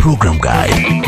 program guide.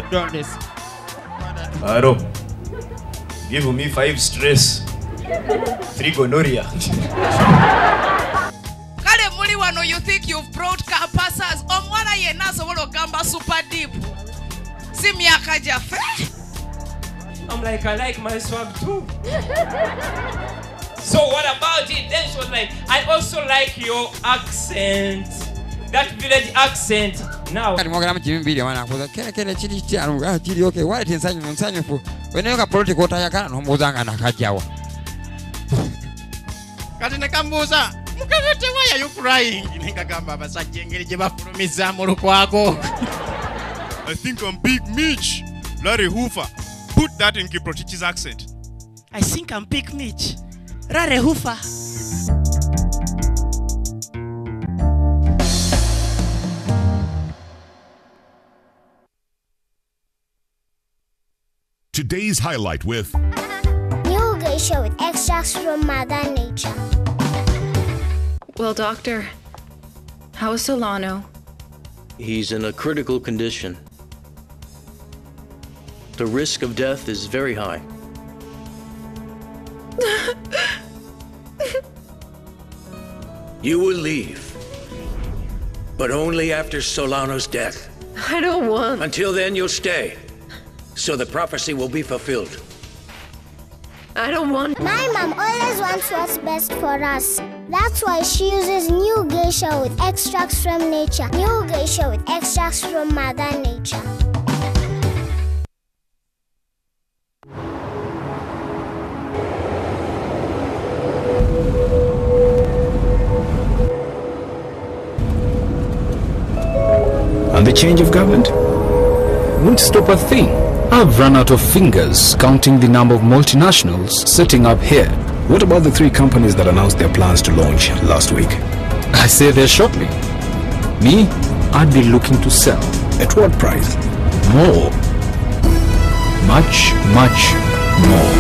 Done this. Aro, give me 5 stress, 3 gonorrhea. Kale muli wano, you think you've brought campasas? Omwana yena sobolo gamba super deep. Si miaka jafe. I'm like, I like my swag too. So what about it? Then she was like, I also like your accent. That village accent. Now kati mwagala mchimi mbili wana kuza kele chili chiaru chili okay wale tensanyu fu weneka political otayakana nomuzanga nakajawa kati nekambuza mukabete why are you crying nekagamba abasajja engeri gye bafulumiza mu lukwago. I think I'm Big Mitch. Larry Hoover. Put that in Kiprochichi's accent. I think I'm Big Mitch. Larry Hoover. Today's highlight with New geisha with extracts from Mother Nature. Well, doctor, how is Solano? He's in a critical condition. The risk of death is very high. You will leave, but only after Solano's death. I don't want. Until then, you'll stay, so the prophecy will be fulfilled. I don't want. My mom always wants what's best for us. That's why she uses new geisha with extracts from nature. New geisha with extracts from Mother Nature. And the change of government won't stop a thing. I've run out of fingers counting the number of multinationals setting up here. What about the 3 companies that announced their plans to launch last week? I say there shortly. Me, I'd be looking to sell. At what price? More. Much, much more.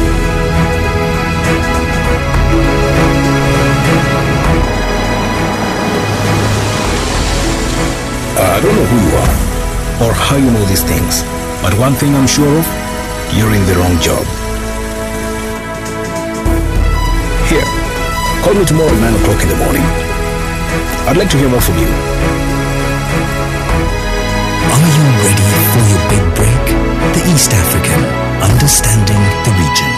I don't know who you are or how you know these things, but one thing I'm sure of, you're in the wrong job. Here, call me tomorrow at 9 o'clock in the morning. I'd like to hear more from you. Are you ready for your big break? The East African, understanding the region.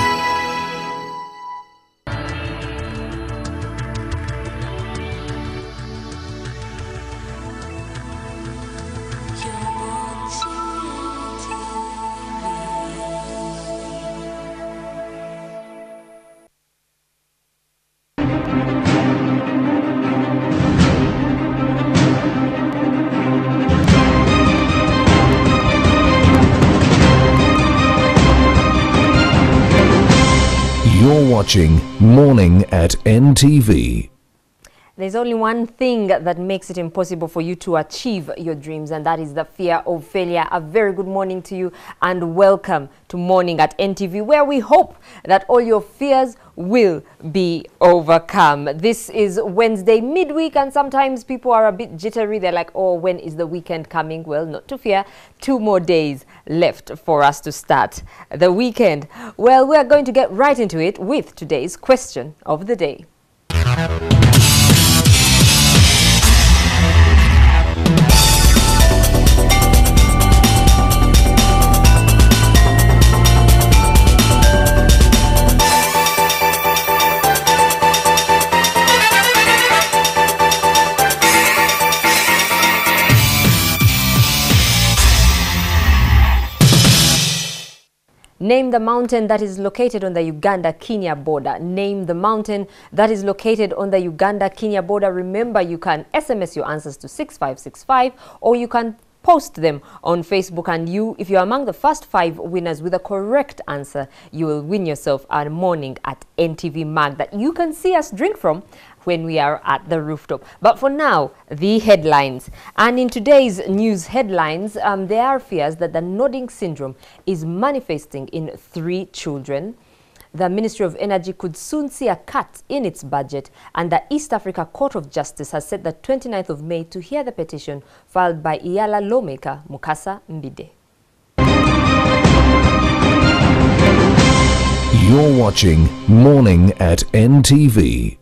watching Morning at NTV. There's only one thing that makes it impossible for you to achieve your dreams, and that is the fear of failure. A very good morning to you and welcome to Morning at NTV, where we hope that all your fears will be overcome. This is Wednesday midweek, and sometimes people are a bit jittery. They're like, oh, when is the weekend coming? Well, not to fear. 2 more days left for us to start the weekend. Well, we're going to get right into it with today's question of the day. Name the mountain that is located on the Uganda-Kenya border. Name the mountain that is located on the Uganda-Kenya border. Remember, you can SMS your answers to 6565, or you can post them on Facebook, and if you're among the first 5 winners with a correct answer, you will win yourself a Morning at NTV mug that you can see us drink from when we are at the rooftop. But for now, the headlines. And in today's news headlines, there are fears that the nodding syndrome is manifesting in 3 children. The Ministry of Energy could soon see a cut in its budget, and the East Africa Court of Justice has set the 29th of May to hear the petition filed by Iyala lawmaker Mukasa Mbide. You're watching Morning at NTV.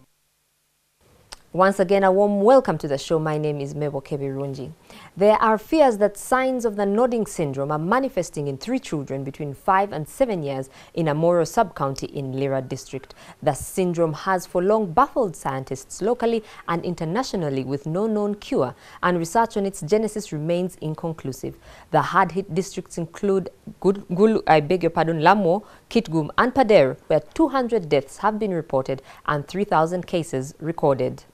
Once again, a warm welcome to the show. My name is Mebo Kebirunji. There are fears that signs of the nodding syndrome are manifesting in 3 children between 5 and 7 years in Amoro sub-county in Lira district. The syndrome has for long baffled scientists locally and internationally with no known cure, and research on its genesis remains inconclusive. The hard-hit districts include Lamo, Kitgum and Pader, where 200 deaths have been reported and 3,000 cases recorded.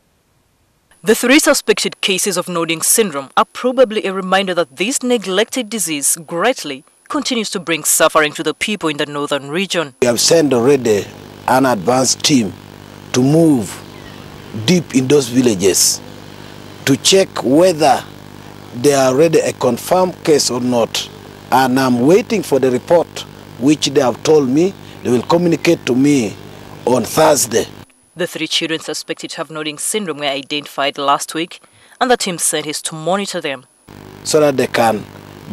The 3 suspected cases of nodding syndrome are probably a reminder that this neglected disease greatly continues to bring suffering to the people in the northern region. We have sent already an advanced team to move deep in those villages to check whether they are already a confirmed case or not. And I'm waiting for the report, which they have told me they will communicate to me on Thursday. The 3 children suspected to have nodding syndrome were identified last week, and the team said is to monitor them, so that they can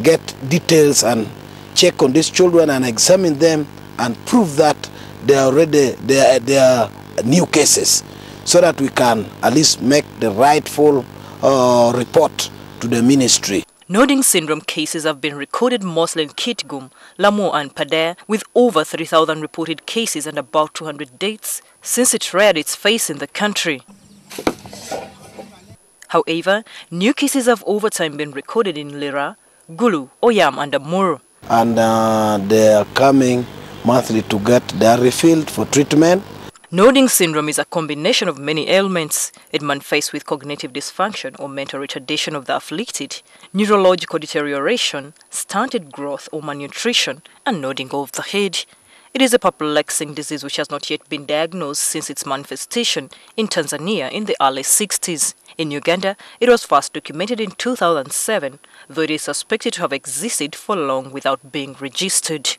get details and check on these children and examine them and prove that they are new cases, so that we can at least make the rightful report to the ministry. Nodding syndrome cases have been recorded mostly in Kitgum, Lamo and Pader, with over 3,000 reported cases and about 200 deaths since it reared its face in the country. However, new cases have over time been recorded in Lira, Gulu, Oyam and Amuro. And they are coming monthly to get their refilled for treatment. Nodding syndrome is a combination of many ailments. It manifests with cognitive dysfunction or mental retardation of the afflicted, neurological deterioration, stunted growth or malnutrition, and nodding of the head. It is a perplexing disease which has not yet been diagnosed since its manifestation in Tanzania in the early 60s. In Uganda, it was first documented in 2007, though it is suspected to have existed for long without being registered.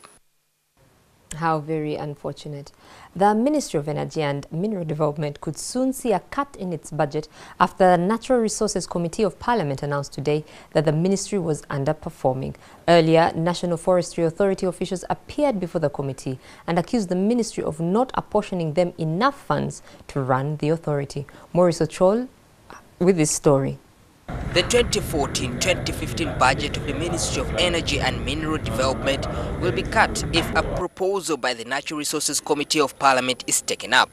How very unfortunate. The Ministry of Energy and Mineral Development could soon see a cut in its budget after the Natural Resources Committee of Parliament announced today that the ministry was underperforming. Earlier, National Forestry Authority officials appeared before the committee and accused the ministry of not apportioning them enough funds to run the authority. Maurice Ochol with this story. The 2014-2015 budget of the Ministry of Energy and Mineral Development will be cut if a proposal by the Natural Resources Committee of Parliament is taken up.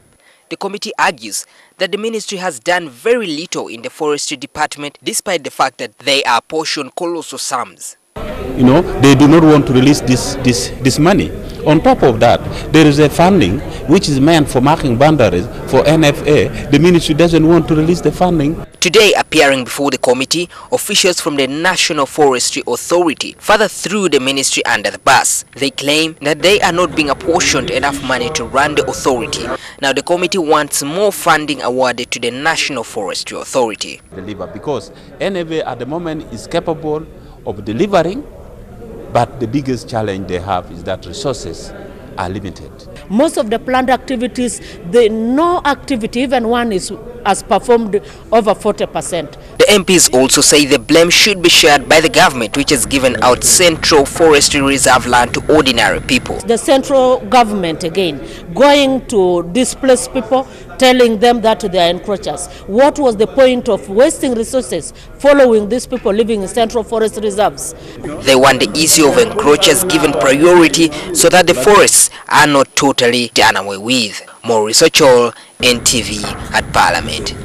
The committee argues that the ministry has done very little in the forestry department despite the fact that they are portioned colossal sums. They do not want to release this money. On top of that, there is a funding which is meant for marking boundaries for NFA. The ministry doesn't want to release the funding. Today, appearing before the committee, officials from the National Forestry Authority further threw the ministry under the bus. They claim that they are not being apportioned enough money to run the authority. Now the committee wants more funding awarded to the National Forestry Authority. Because NFA at the moment is capable of delivering, but the biggest challenge they have is that resources are limited. Most of the planned activities, no activity, even one has performed over 40%. The MPs also say the blame should be shared by the government, which has given out Central Forestry Reserve land to ordinary people. The central government, again, going to displace people, telling them that they are encroachers. What was the point of wasting resources following these people living in Central Forest Reserves? They want the issue of encroachers given priority so that the forests are not totally done away with. More research all NTV at Parliament.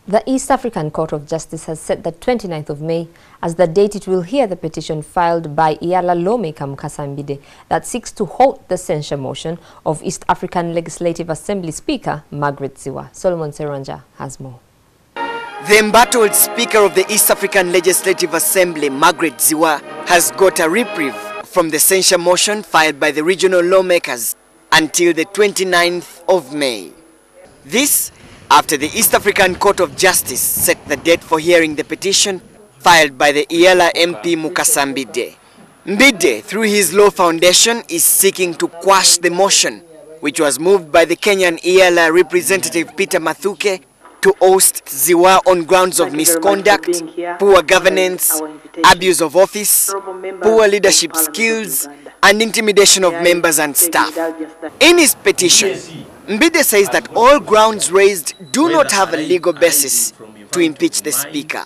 The East African Court of Justice has set the 29th of May as the date it will hear the petition filed by Iala lawmaker Mukasa Mbide that seeks to halt the censure motion of East African Legislative Assembly Speaker Margaret Ziwa. Solomon Seranja has more. The embattled Speaker of the East African Legislative Assembly, Margaret Ziwa, has got a reprieve from the censure motion filed by the regional lawmakers until the 29th of May. This after the East African Court of Justice set the date for hearing the petition filed by the Iala MP Mukasa Mbide. Mbide, through his law foundation, is seeking to quash the motion, which was moved by the Kenyan Iala representative Peter Mathuke to oust Ziwa on grounds of misconduct, poor governance, abuse of office, poor leadership skills, and intimidation of members and staff. In his petition, Mbide says that all grounds raised do not have a legal basis to impeach the Speaker.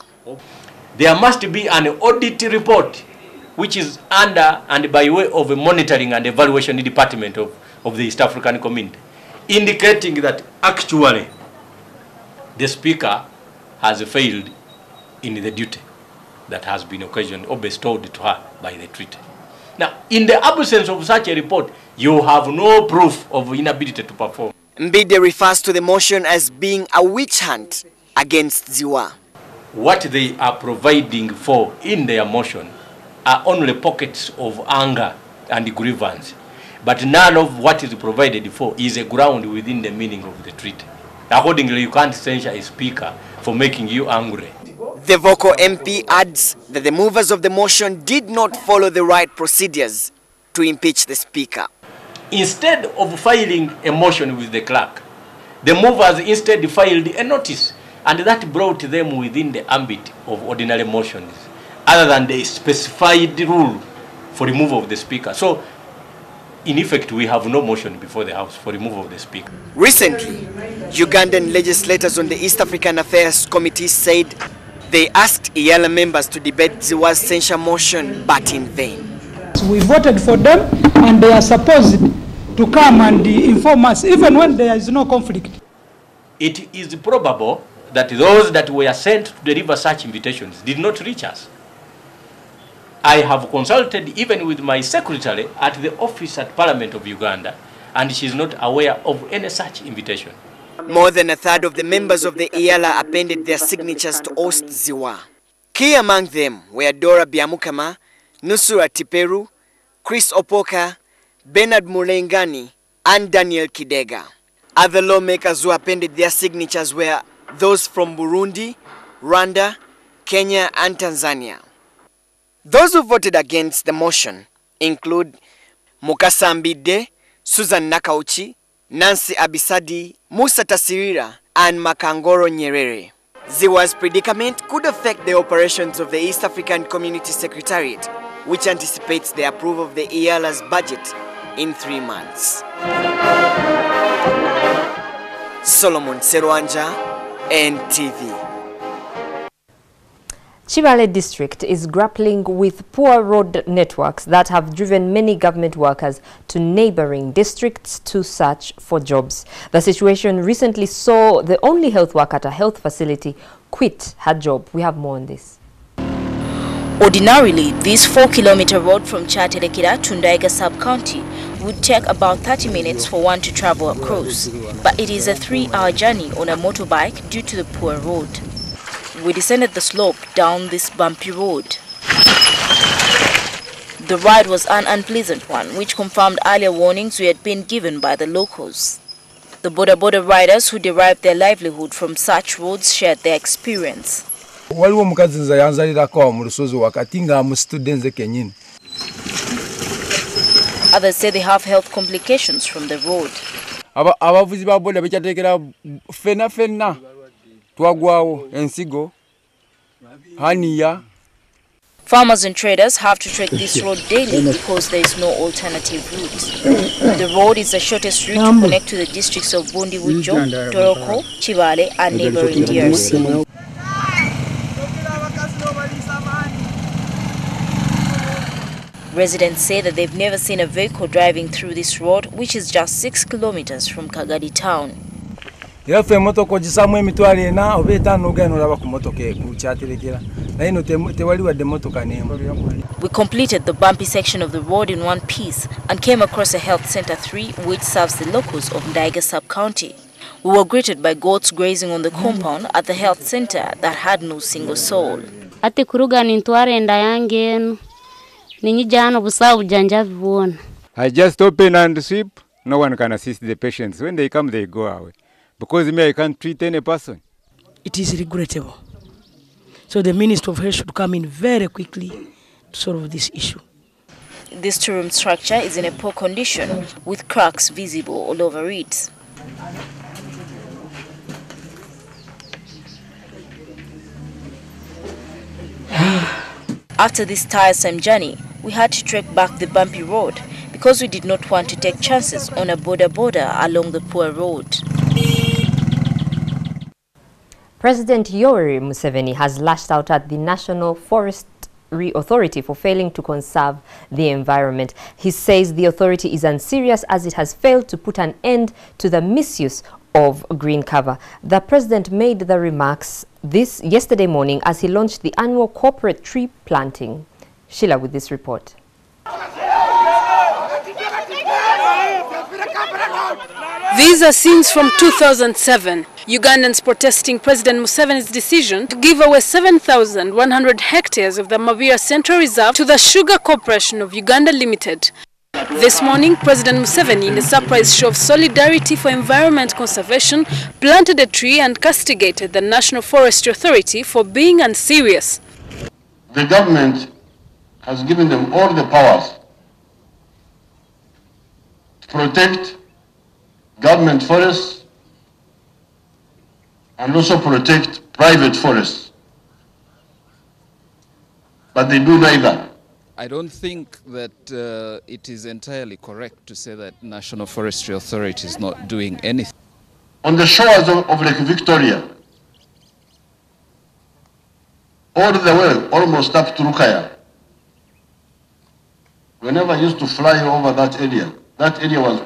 There must be an audit report which is under and by way of a monitoring and evaluation department of the East African community, indicating that actually the Speaker has failed in the duty that has been occasioned or bestowed to her by the treaty. Now, in the absence of such a report, you have no proof of inability to perform. Mbide refers to the motion as being a witch hunt against Ziwa. What they are providing for in their motion are only pockets of anger and grievance, but none of what is provided for is a ground within the meaning of the treaty. Accordingly, you can't censure a speaker for making you angry. The vocal MP adds that the movers of the motion did not follow the right procedures to impeach the Speaker. Instead of filing a motion with the clerk, the movers instead filed a notice, and that brought them within the ambit of ordinary motions, other than the specified rule for removal of the Speaker. So, in effect, we have no motion before the House for removal of the Speaker. Recently, Ugandan legislators on the East African Affairs Committee said they asked Iala members to debate Ziwa's censure motion, but in vain. We voted for them, and they are supposed to come and inform us, even when there is no conflict. It is probable that those that were sent to deliver such invitations did not reach us. I have consulted even with my secretary at the office at Parliament of Uganda, and she is not aware of any such invitation. More than a third of the members of the Iala appended their signatures to oust Ziwa. Key among them were Dora Biamukama, Nusura Tiperu, Chris Opoka, Bernard Mulengani, and Daniel Kidega. Other lawmakers who appended their signatures were those from Burundi, Rwanda, Kenya, and Tanzania. Those who voted against the motion include Mukasa Mbide, Susan Nakauchi, Nancy Abisadi, Musa Tasirira, and Makangoro Nyerere. Ziwa's predicament could affect the operations of the East African Community Secretariat, which anticipates the approval of the Iala's budget in 3 months. Solomon Serwanja, NTV. Chibale district is grappling with poor road networks that have driven many government workers to neighboring districts to search for jobs. The situation recently saw the only health worker at a health facility quit her job. We have more on this. Ordinarily, this 4-kilometer road from Chatelekira to Ndaiga sub-county would take about 30 minutes for one to travel across, but it is a 3-hour journey on a motorbike due to the poor road. We descended the slope down this bumpy road. The ride was an unpleasant one, which confirmed earlier warnings we had been given by the locals. The border riders who derived their livelihood from such roads shared their experience. Others say they have health complications from the road. Farmers and traders have to trek this road daily because there is no alternative route. The road is the shortest route to connect to the districts of Bundibujo, Toroko, Chivale and neighboring DRC. Residents say that they've never seen a vehicle driving through this road, which is just 6 kilometers from Kagadi town. We completed the bumpy section of the road in one piece and came across a health center 3 which serves the locals of Ndaiga sub-county. We were greeted by goats grazing on the compound at the health center that had no single soul. I just open and sweep. No one can assist the patients. When they come, they go away. Because me, I can't treat any person. It is regrettable. So the Minister of Health should come in very quickly to solve this issue. This two-room structure is in a poor condition with cracks visible all over it. After this tiresome journey, we had to trek back the bumpy road because we did not want to take chances on a border along the poor road. President Yoweri Museveni has lashed out at the National Forestry Authority for failing to conserve the environment. He says the authority is unserious as it has failed to put an end to the misuse of green cover. The president made the remarks yesterday morning as he launched the annual corporate tree planting. Sheila with this report. These are scenes from 2007. Ugandans protesting President Museveni's decision to give away 7,100 hectares of the Mabira Central Reserve to the Sugar Corporation of Uganda Limited. This morning, President Museveni, in a surprise show of solidarity for environment conservation, planted a tree and castigated the National Forestry Authority for being unserious. The government has given them all the powers to protect government forests and also protect private forests. But they do neither. I don't think that it is entirely correct to say that National Forestry Authority is not doing anything. On the shores of Lake Victoria, all the way, almost up to Rukaya, whenever I used to fly over that area was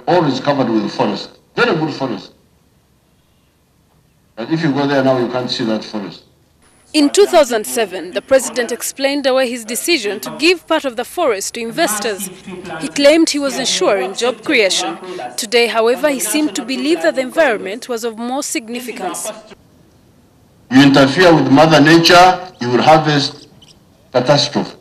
always covered with forest, very good forest. But if you go there now, you can't see that forest. In 2007, the president explained away his decision to give part of the forest to investors. He claimed he was ensuring job creation. Today, however, he seemed to believe that the environment was of more significance. You interfere with Mother Nature, you will harvest catastrophe.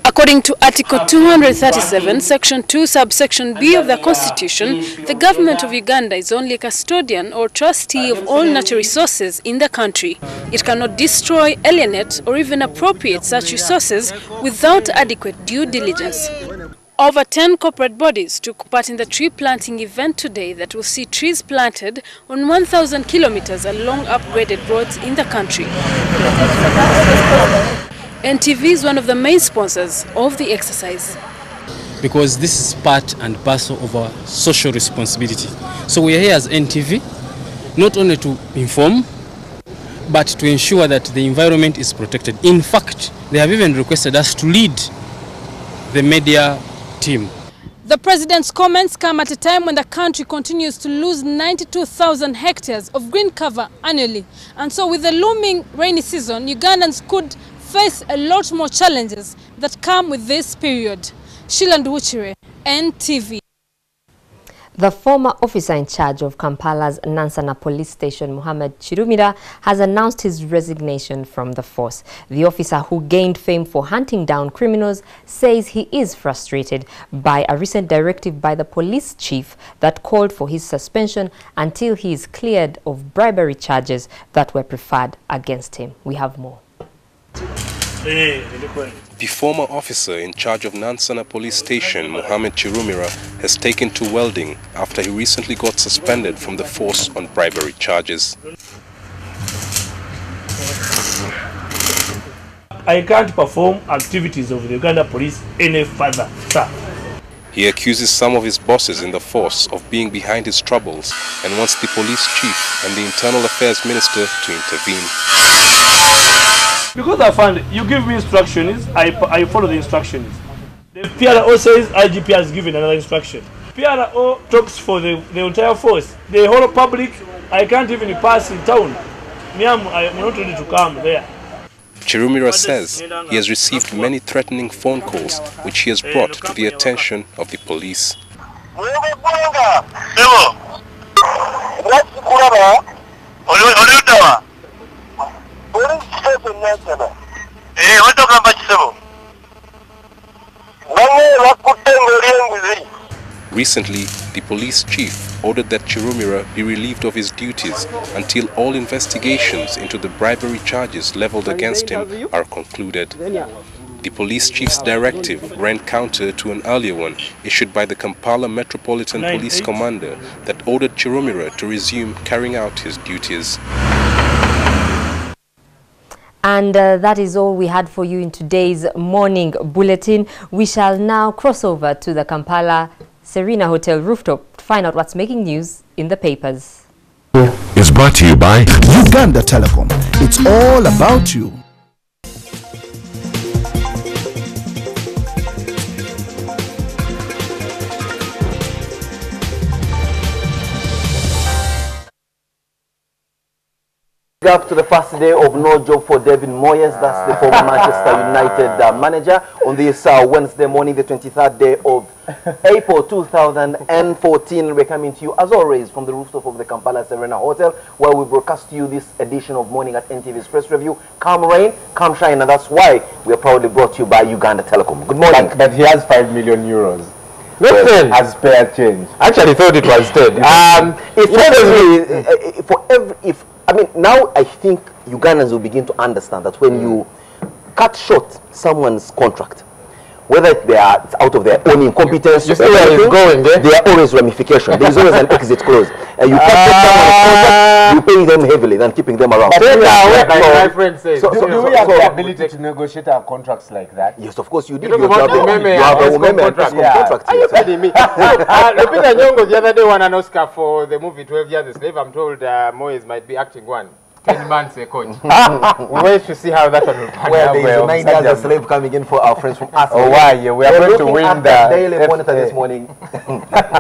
According to Article 237, Section 2, Subsection B of the Constitution, the government of Uganda is only a custodian or trustee of all natural resources in the country. It cannot destroy, alienate, or even appropriate such resources without adequate due diligence. Over 10 corporate bodies took part in the tree planting event today that will see trees planted on 1,000 kilometers along upgraded roads in the country. NTV is one of the main sponsors of the exercise. Because this is part and parcel of our social responsibility. So we are here as NTV, not only to inform, but to ensure that the environment is protected. In fact, they have even requested us to lead the media team. The president's comments come at a time when the country continues to lose 92,000 hectares of green cover annually. And so with the looming rainy season, Ugandans could face a lot more challenges that come with this period. Sheila Nduchire, NTV. The former officer in charge of Kampala's Nansana police station, Mohammed Chirumira, has announced his resignation from the force. The officer, who gained fame for hunting down criminals, says he is frustrated by a recent directive by the police chief that called for his suspension until he is cleared of bribery charges that were preferred against him. We have more. The former officer in charge of Nansana police station, Mohammed Chirumira, has taken to welding after he recently got suspended from the force on bribery charges. I can't perform activities of the Uganda police any further, sir. He accuses some of his bosses in the force of being behind his troubles and wants the police chief and the internal affairs minister to intervene. Because I found you give me instructions, I follow the instructions. The PRO says IGP has given another instruction. PRO talks for the entire force. The whole public, I can't even pass in town. I'm not ready to come there. Chirumira says he has received many threatening phone calls which he has brought to the attention of the police. Recently, the police chief ordered that Chirumira be relieved of his duties until all investigations into the bribery charges leveled against him are concluded. The police chief's directive ran counter to an earlier one issued by the Kampala Metropolitan Police Commander that ordered Chirumira to resume carrying out his duties. And that is all we had for you in today's morning bulletin. We shall now cross over to the Kampala Serena Hotel rooftop to find out what's making news in the papers. Is brought to you by Uganda Telecom. It's all about you. Up to the first day of no job for David Moyes, that's the former Manchester United manager, on this Wednesday morning, the 23rd day of April 2014. We're coming to you, as always, from the rooftop of the Kampala Serena Hotel, where we broadcast to you this edition of Morning at NTV's Press Review. Come rain, come shine, and that's why we are proudly brought to you by Uganda Telecom. Good morning. But he has 5 million euros. Listen, as spare change. I actually thought it was 10. I mean, now I think Ugandans will begin to understand that when you cut short someone's contract, whether they are out of their own incompetence, you see where it's going, there are always ramifications. There is always an exit clause. And you cut someone's contract, you pay them heavily than keeping them around. But my friend says, do we have the ability to negotiate our contracts like that? Yes, of course you do. You have a contract. Are you kidding me? Lupita Nyong'o the other day won an Oscar for the movie 12 Years a Slave. I'm told Moyes might be acting one. 10 months a coach. We wait to see how that one will pan out. Well, there is 9 years a slave coming in for our friends from us. Oh, why? Yeah, we are going to win the Daily Monitor this morning.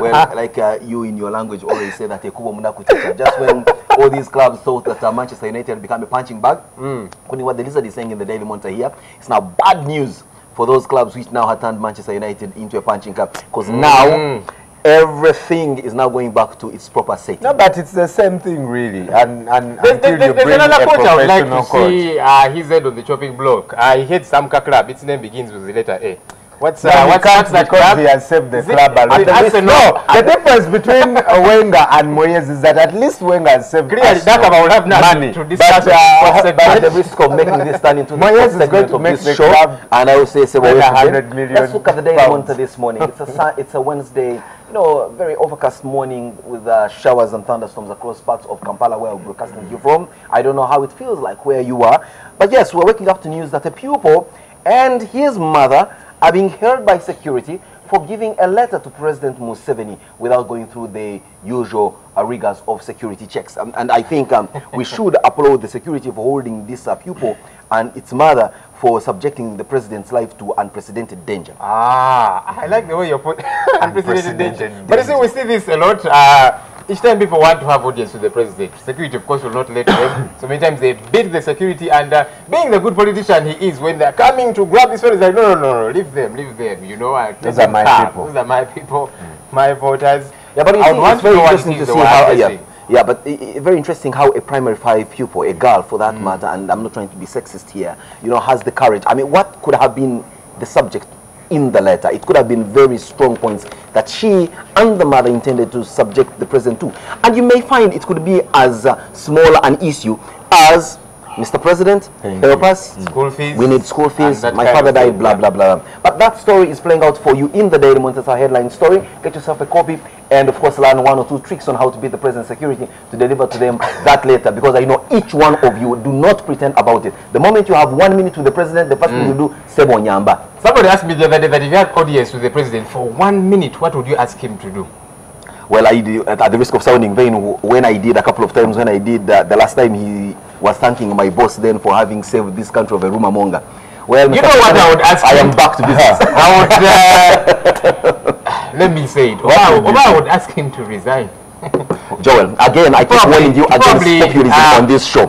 Well, like you in your language always say that just when all these clubs thought that Manchester United become a punching bag, what the lizard is saying in the Daily Monitor here, it's now bad news for those clubs which now have turned Manchester United into a punching bag, because now everything is now going back to its proper setting. No, but it's the same thing, really. And there's another coach I would like to see his head on the chopping block. He hates Samka Club. Its name begins with the letter A. What's the club? He has saved the club already. No, the difference between Wenger and Moyes is that at least Wenger has saved money. But the risk of making this turn into Moyes is going to make the club, and I will say 100 million. Let's look at the Daily Monitor this morning. It's a Wednesday, very overcast morning with showers and thunderstorms across parts of Kampala, where we're broadcasting you from. I don't know how it feels like where you are, but yes, we're waking up to news that a pupil and his mother are being held by security for giving a letter to President Museveni without going through the usual rigors of security checks. And I think we should applaud the security for holding this pupil and its mother for subjecting the president's life to unprecedented danger. I like the way you put unprecedented danger. But you see, we see this a lot. Each time people want to have audience with the president, security, of course, will not let them. So many times they beat the security, and being the good politician he is, when they're coming to grab this one, he's like, no, leave them. You know, those are my people. Those are my people, my voters. Yeah, but it's very interesting to see how, but very interesting how a primary 5 pupil, a girl for that matter, and I'm not trying to be sexist here, you know, has the courage. I mean, what could have been the subject in the letter? It could have been very strong points that she and the mother intended to subject the president to. And you may find it could be as small an issue as, Mr. President, help us. School fees. We need school fees. My father died, blah, blah, blah. But that story is playing out for you in the Daily Monitor, our headline story. Get yourself a copy and, of course, learn 1 or 2 tricks on how to beat the president's security to deliver to them that later. Because I know each one of you do not pretend about it. The moment you have 1 minute with the president, the first thing you do, Sebo Nyamba. Somebody asked me the other day that if you had audience with the president for 1 minute, what would you ask him to do? Well, I did, at the risk of sounding vain, when I did a couple of times, when I did the last time, he was thanking my boss then for having saved this country of a rumor monger. Well, you know what I would ask him? I am back to business. I would, let me say it. I would ask him to resign. Joel, again, I keep warning you against populism on this show.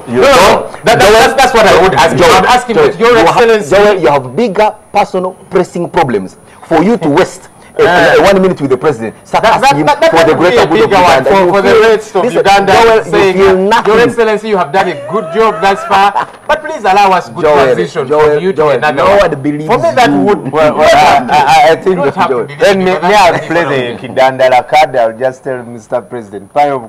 That's what I would ask him. I would ask him, Your Excellency. Joel, you have bigger personal pressing problems for you to waste 1 minute with the president. Start asking him for the greater good of Uganda. For the rest of Uganda, saying, Your Excellency, you have done a good job thus far, but please allow us good transition from you to another. No one believes for me, that would. I think then me I'll play the Kidandala card. I'll just tell Mr. President, and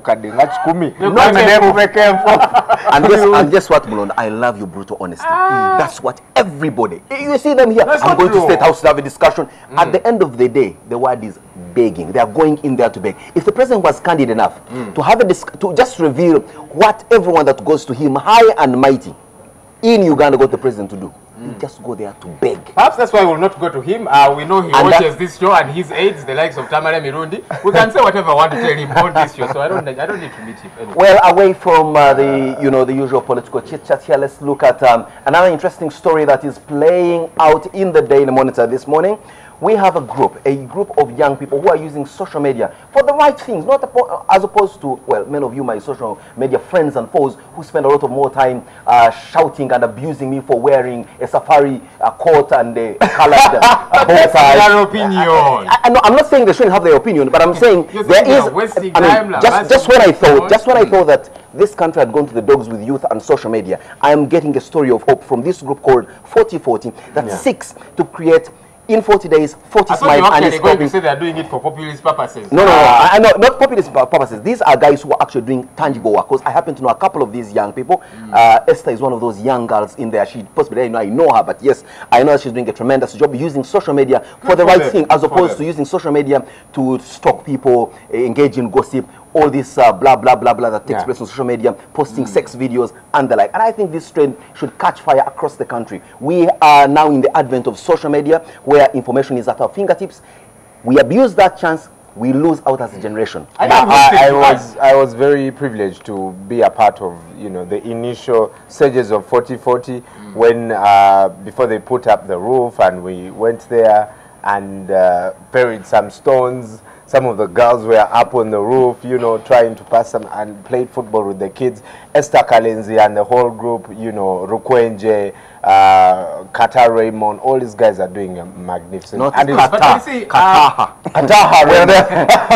guess what, Mulonda? I love your brutal honesty. That's what everybody. You see them here. I'm going to State House to have a discussion. At the end of the day, the word is begging. They are going in there to beg. If the president was candid enough to have to just reveal what everyone that goes to him, high and mighty, in Uganda, got the president to do, you just go there to beg. Perhaps that's why we'll not go to him. We know he watches this show and his aides, the likes of Tamara Mirundi. We can say whatever I want to tell him on this show, so I don't need to meet him anyway. Well, away from the usual political chit chat here, let's look at another interesting story that is playing out in the Daily Monitor this morning. We have a group of young people who are using social media for the right things, not as opposed to, well, many of you, my social media friends and foes, who spend a lot of more time shouting and abusing me for wearing a safari coat and a colored bow tie. Their opinion. I'm not saying they shouldn't have their opinion, but I'm saying there is. Just when I thought that this country had gone to the dogs with youth and social media, I am getting a story of hope from this group called 4040 that seeks to create, in 40 days, 40 smiles. And it's going to say they are doing it for populist purposes. No, I know, not populist purposes. These are guys who are actually doing tangible work. Because I happen to know a couple of these young people. Esther is one of those young girls in there. She possibly, I know her, but yes, I know that she's doing a tremendous job using social media for the right thing, as opposed to using social media to stalk people, engage in gossip, all this blah, blah, blah, blah that takes place on social media, posting sex videos and the like. And I think this trend should catch fire across the country. We are now in the advent of social media where information is at our fingertips. We abuse that chance, we lose out as a generation. I was very privileged to be a part of, the initial stages of 4040 when, before they put up the roof, and we went there and buried some stones. Some of the girls were up on the roof, trying to pass them and played football with the kids. Esther Kalenzi and the whole group, Rukwenje, Kata Raymond, all these guys are doing a magnificent. Not and Kataha. Kataha.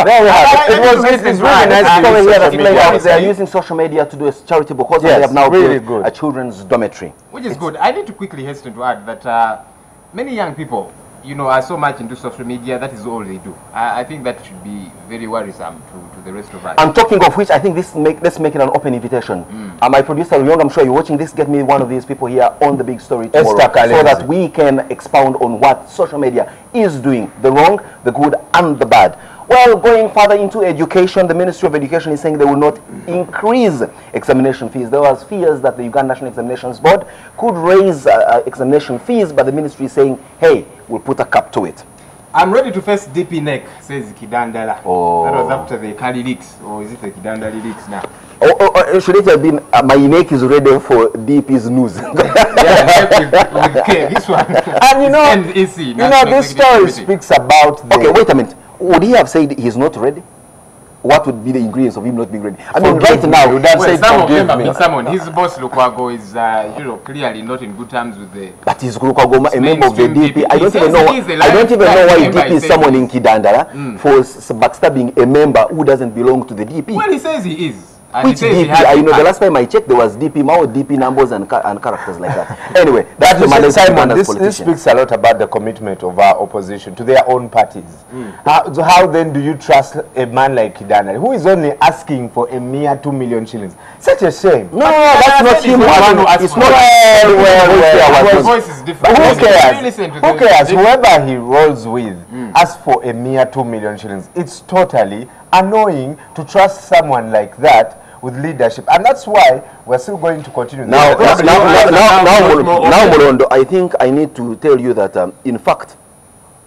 There we have it. It is really nice to they are using social media to do a charitable cause. Yes, they have now really built good. a children's dormitory. Which is good. I need to quickly hasten to add that many young people, are so much into social media, that is all they do. I think that should be very worrisome to the rest of us. And talking of which, I think let's make it an open invitation. My producer, Young, I'm sure you're watching this, get me one of these people here on the big story tomorrow, so that we can expound on what social media is doing, the wrong, the good, and the bad. Well, going further into education, the Ministry of Education is saying they will not increase examination fees. There was fears that the Uganda National Examinations Board could raise examination fees, but the ministry is saying, hey, we'll put a cap to it. I'm ready to face DP neck, says Kidandala. Oh. That was after the Kali leaks, or is it the Kidandali leaks now? Should it have been my neck is ready for DP's news? with K, this one. And this story speaks about Okay, wait a minute. Would he have said he's not ready? what would be the ingredients of him not being ready? I mean, right now, some of them have been summoned. His boss Lukwago is, clearly not in good terms with the. But is Lukwago a member of the DP? I don't even know why DP is summoning Kidandala for backstabbing a member who doesn't belong to the DP. Well, he says he is. Which DP? I know the last time I checked, there was DP Mao, DP numbers and characters like that. Anyway, that's the Simon, this speaks a lot about the commitment of our opposition to their own parties. How then do you trust a man like Kidana, who is only asking for a mere 2 million shillings? Such a shame. No, that's not him. It's not. Well, voice is different. Who cares? Who cares? Whoever he rolls with asks for a mere 2 million shillings. It's totally annoying to trust someone like that with leadership, and that's why we're still going to continue. Now, Molondo, I think I need to tell you that, in fact,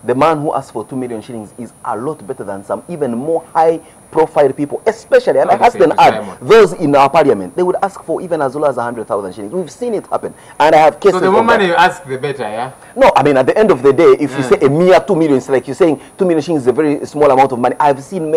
the man who asked for 2 million shillings is a lot better than some even more high-profile people, especially, and I hasten to add, those in our parliament. They would ask for even as low as 100,000 shillings. We've seen it happen, and I have cases. So the more money you ask, the better, yeah? No, I mean, at the end of the day, if you say a mere 2 million, it's like you're saying 2 million shillings is a very small amount of money. I've seen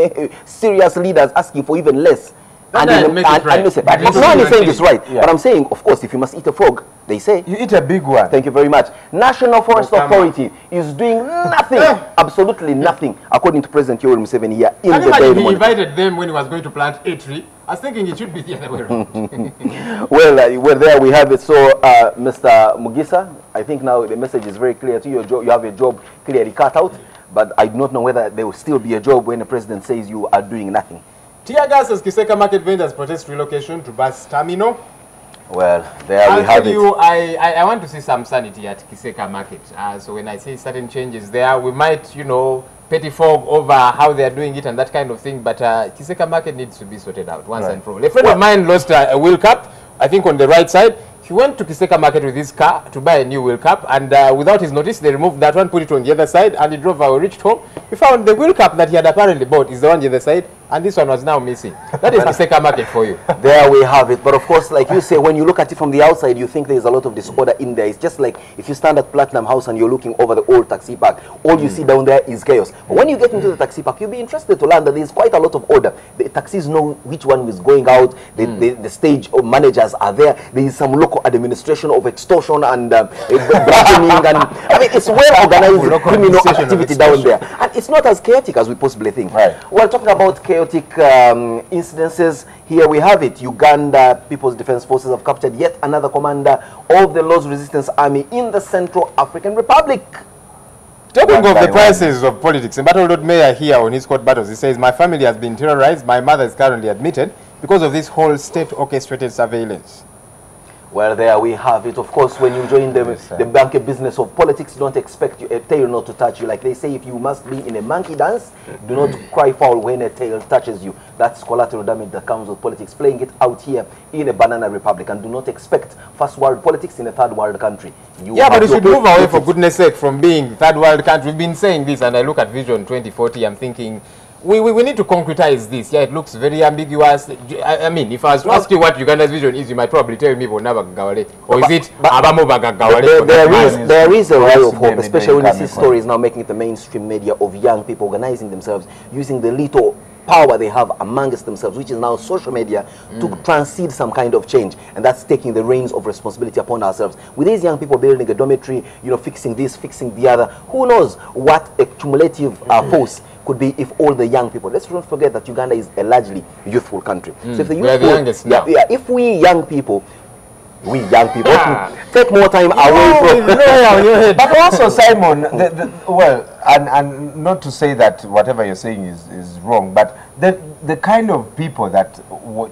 serious leaders asking for even less. And no one is saying this right. But I'm saying, of course, if you must eat a frog, they say you eat a big one. Thank you very much. National Forest Authority is doing nothing, absolutely nothing, according to President Yoweri Museveni here in the Daily He invited them when he was going to plant a tree. I was thinking it should be the other way around. Well, there we have it. So, Mr. Mugisa, I think now the message is very clear to you. You have a job clearly cut out, but I do not know whether there will still be a job when the president says you are doing nothing. Tear gas as Kiseka market vendors protest relocation to bus terminal. Well, there we have it. I want to see some sanity at Kiseka market. So when I say certain changes there, we might, petty fog over how they are doing it and that kind of thing. But Kiseka market needs to be sorted out once and for all. A friend of mine lost a wheel cap, I think on the right side. He went to Kiseka market with his car to buy a new wheel cap, and without his notice, they removed that one, put it on the other side, and he drove away, reached home. He found the wheel cap that he had apparently bought is the one on the other side, and this one was now missing. That is Kiseka market for you. There we have it. But of course, like you say, when you look at it from the outside, you think there is a lot of disorder in there. It's just like if you stand at Platinum House and you're looking over the old taxi park, all you see down there is chaos. But when you get into the taxi park, you'll be interested to learn that there's quite a lot of order. The taxis know which one is going out. The stage managers are there. There is some local administration of extortion and bargaining, and I mean, it's well organized criminal activity down there, and it's not as chaotic as we possibly think. We're talking about chaotic incidences. Here we have it. Uganda People's Defense Forces have captured yet another commander of the Lord's Resistance Army in the Central African Republic. Talking of the prices of politics, and Battle Road Mayor here on his court battles, he says, my family has been terrorized. My mother is currently admitted because of this whole state-orchestrated surveillance. Well, there we have it. Of course, when you join the monkey business of politics, don't expect a tail not to touch you. Like they say, if you must be in a monkey dance, do not cry foul when a tail touches you. That's collateral damage that comes with politics. Playing it out here in a banana republic, and do not expect first world politics in a third world country. But we should move away, for goodness sake, from being third world country. We've been saying this, and I look at Vision 2040, I'm thinking, we need to concretize this. Yeah, it looks very ambiguous. I mean, if I was to ask you what Uganda's vision is, you might probably tell me Bonabagawale. Or is it Abamobagawale? There is a ray of hope, especially when you see stories now making it the mainstream media of young people organizing themselves, using the little power they have amongst themselves, which is now social media, to transcend some kind of change. And that's taking the reins of responsibility upon ourselves. With these young people building a dormitory, fixing this, fixing the other, who knows what a cumulative force could be if all the young people. Let's not forget that Uganda is a largely youthful country. So if the if we young people take more time away from but also, Simon, and not to say that whatever you're saying is wrong, but the kind of people that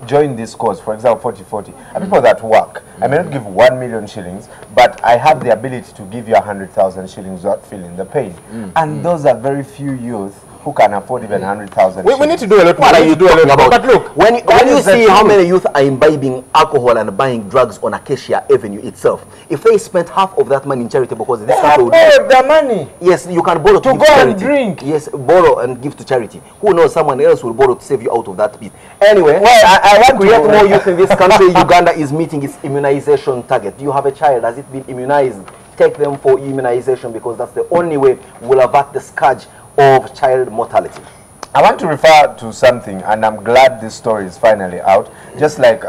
join this cause, for example 4040, are people that work. I may not give 1 million shillings, but I have the ability to give you 100,000 shillings without feeling the pain. And those are very few youth who can afford even 100,000. We need to do a lot more. What are you doing about? But look, when you see how many youth are imbibing alcohol and buying drugs on Acacia Avenue itself, if they spent half of that money in charity, because this country would borrow their money. Yes, you can borrow to go and drink. Yes, borrow and give to charity. Who knows, someone else will borrow to save you out of that pit. Anyway, I want to create more youth in this country. Uganda is meeting its immunization target. Do you have a child? Has it been immunized? Take them for immunization, because that's the only way we'll avert the scourge of child mortality. I want to refer to something, and I'm glad this story is finally out. Just like,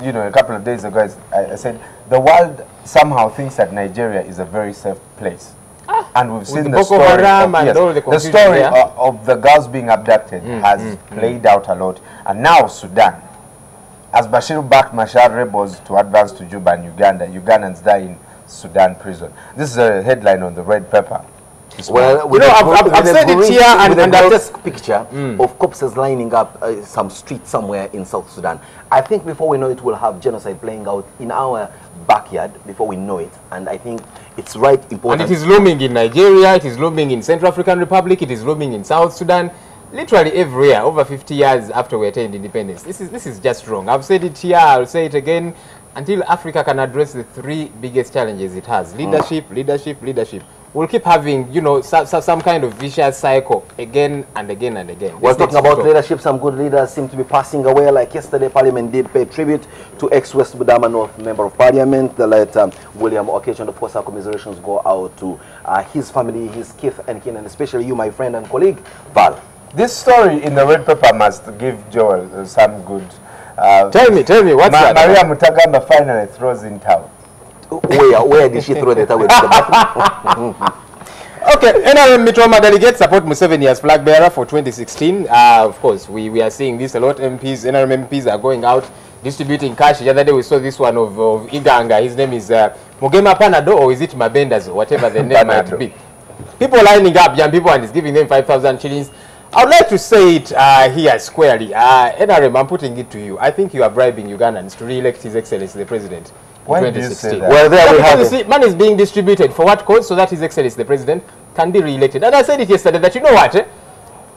you know, a couple of days ago, I said, the world somehow thinks that Nigeria is a very safe place. And we've seen the story, of the girls being abducted has played out a lot. And now Sudan, as Bashir backed Machar rebels to advance to Juba and Uganda, Ugandans die in Sudan prison. This is a headline on the red paper. Well, you know, I've said it here, and there's a picture of corpses lining up some street somewhere in South Sudan. I think before we know it, we'll have genocide playing out in our backyard before we know it. And I think it's right important. And it is looming in Nigeria, it is looming in Central African Republic, it is looming in South Sudan. Literally everywhere, over 50 years after we attained independence. This is just wrong. I've said it here, I'll say it again. Until Africa can address the three biggest challenges it has: leadership, leadership, leadership. We'll keep having, you know, some kind of vicious cycle again and again and again. We're talking about leadership. Some good leaders seem to be passing away. Like yesterday, Parliament did pay tribute to ex-West Budama North Member of Parliament, the late William Occasion. Of course, our commiserations go out to his family, his kith and kin, and especially you, my friend and colleague, Val. This story in the red paper must give Joel some good... tell me, what's that? Maria Mutagamba finally throws in towel. Where did she throw the towel? Okay, NRM Mitroma delegates support Museveni as flag bearer for 2016. Of course, we are seeing this a lot. NRM MPs are going out distributing cash. The other day we saw this one of Iganga. His name is Mugema Panado, or is it Mabendazo, whatever the name might be. People lining up, young people, and he's giving them 5,000 shillings. I would like to say it here squarely. NRM, I'm putting it to you. I think you are bribing Ugandans to re-elect His Excellency the President in 2016. Well, there we have it. Money is being distributed for what cause? So that His Excellency the President can be re-elected. And I said it yesterday that, you know what?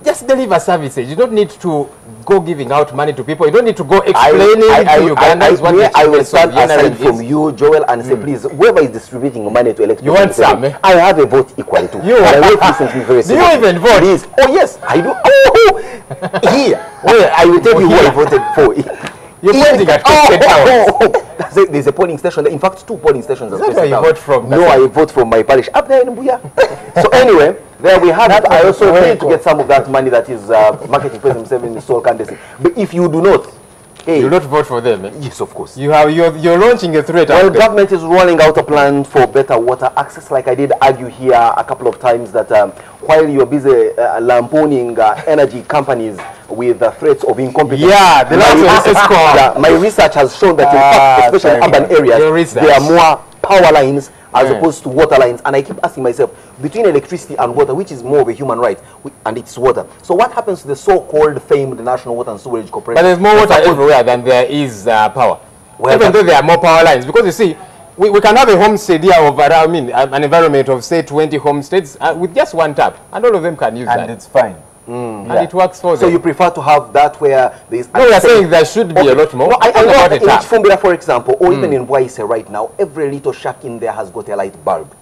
Just deliver services. You don't need to go giving out money to people. You don't need to go explaining to Ugandans what the I will stand aside from you, Joel, and say, please, whoever is distributing money to elect you want some? I have a vote equally to. You I will listen to you very seriously. Do you even vote? Please. Oh, yes, I do. Oh, here. Well, I will tell you who I voted for. You're pointing at there's a polling station there. In fact, 2 polling stations. Is that where you vote from? No, I vote from my parish up there in Mbuya. So anyway, there we have it. I also need to get some of that money that is marketing President Museveni's sole candidacy. But if you do not, you will not vote for them. Yes, of course. You're launching a threat. Well, government is rolling out a plan for better water access. Like I did argue here a couple of times that while you're busy lampooning energy companies with the threats of incompetence, my research has shown that in fact, especially in urban areas, there are more power lines as opposed to water lines. And I keep asking myself, between electricity and water, which is more of a human right, and it's water. So what happens to the so-called famed National Water and Sewerage Corporation? But there's more water everywhere than there is power. Well, even though there are more power lines. Because you see, we can have a homestead here of, an environment of, say, 20 homesteads with just one tap. And all of them can use that. And it's fine. And it works for them. So you prefer to have that where there is... No, we are saying there should be a lot more. No, I know in Fumbira, for example, or even in Waise right now, every little shack in there has got a light bulb.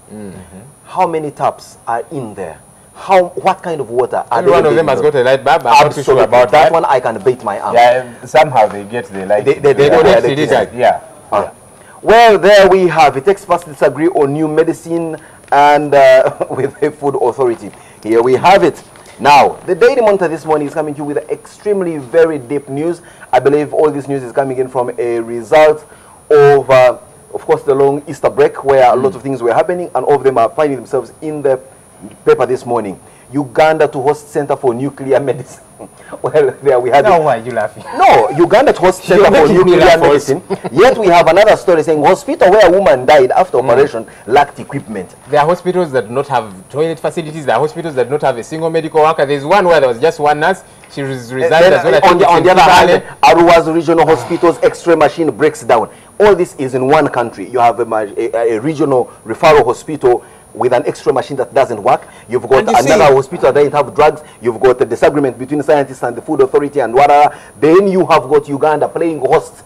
How many taps are in there? What kind of water are Every one of them has got a light bulb. I'm not too sure about that one. I can bait my arm. Yeah, somehow they get the light. They donate it. Yeah. Well, there we have it. Experts disagree on new medicine and with the food authority. Here we have it. Now, the Daily Monitor this morning is coming to you with extremely very deep news. I believe all this news is coming in from a result of course, the long Easter break where a lot of things were happening, and all of them are finding themselves in the paper this morning. Uganda to host Center for Nuclear Medicine. Well, there we had No, why are you laughing? No, Uganda to host Center for Nuclear Medicine. Yet we have another story saying hospital where a woman died after operation lacked equipment. There are hospitals that do not have toilet facilities. There are hospitals that do not have a single medical worker. There's one where there was just one nurse. She resigned as well. On the other hand, Aruwa's regional hospital's X-ray machine breaks down. All this is in one country. You have a regional referral hospital with an X-ray machine that doesn't work. You've got another hospital that doesn't have drugs. You've got the disagreement between scientists and the food authority and whatever. Then you have got Uganda playing host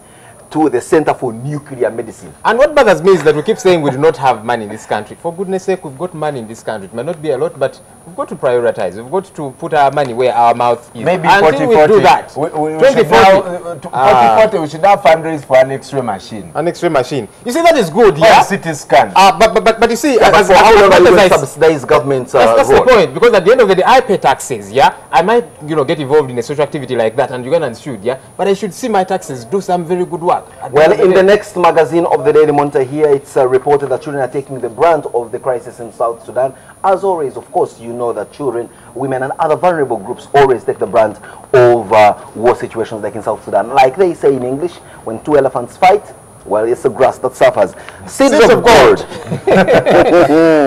to the Center for Nuclear Medicine. And what bothers me is that we keep saying we do not have money in this country. For goodness sake, we've got money in this country. It might not be a lot, but We've got to prioritize. We've got to put our money where our mouth is. Maybe until we do that. 2040, we should have fundraise for an X-ray machine. An X-ray machine. You see, that is good, yeah? CT scan. But you see, for how long are you going to subsidize government's that's the point, because at the end of the day, I pay taxes, yeah? I might, get involved in a social activity like that, and Ugandans should, yeah? But I should see my taxes do some very good work. Well, in the next magazine of the Daily Monitor here, it's reported that children are taking the brunt of the crisis in South Sudan. As always, of course, you know that children, women, and other vulnerable groups always take the brunt of war situations like in South Sudan. Like they say in English, when two elephants fight, well, it's the grass that suffers. Seeds of gold.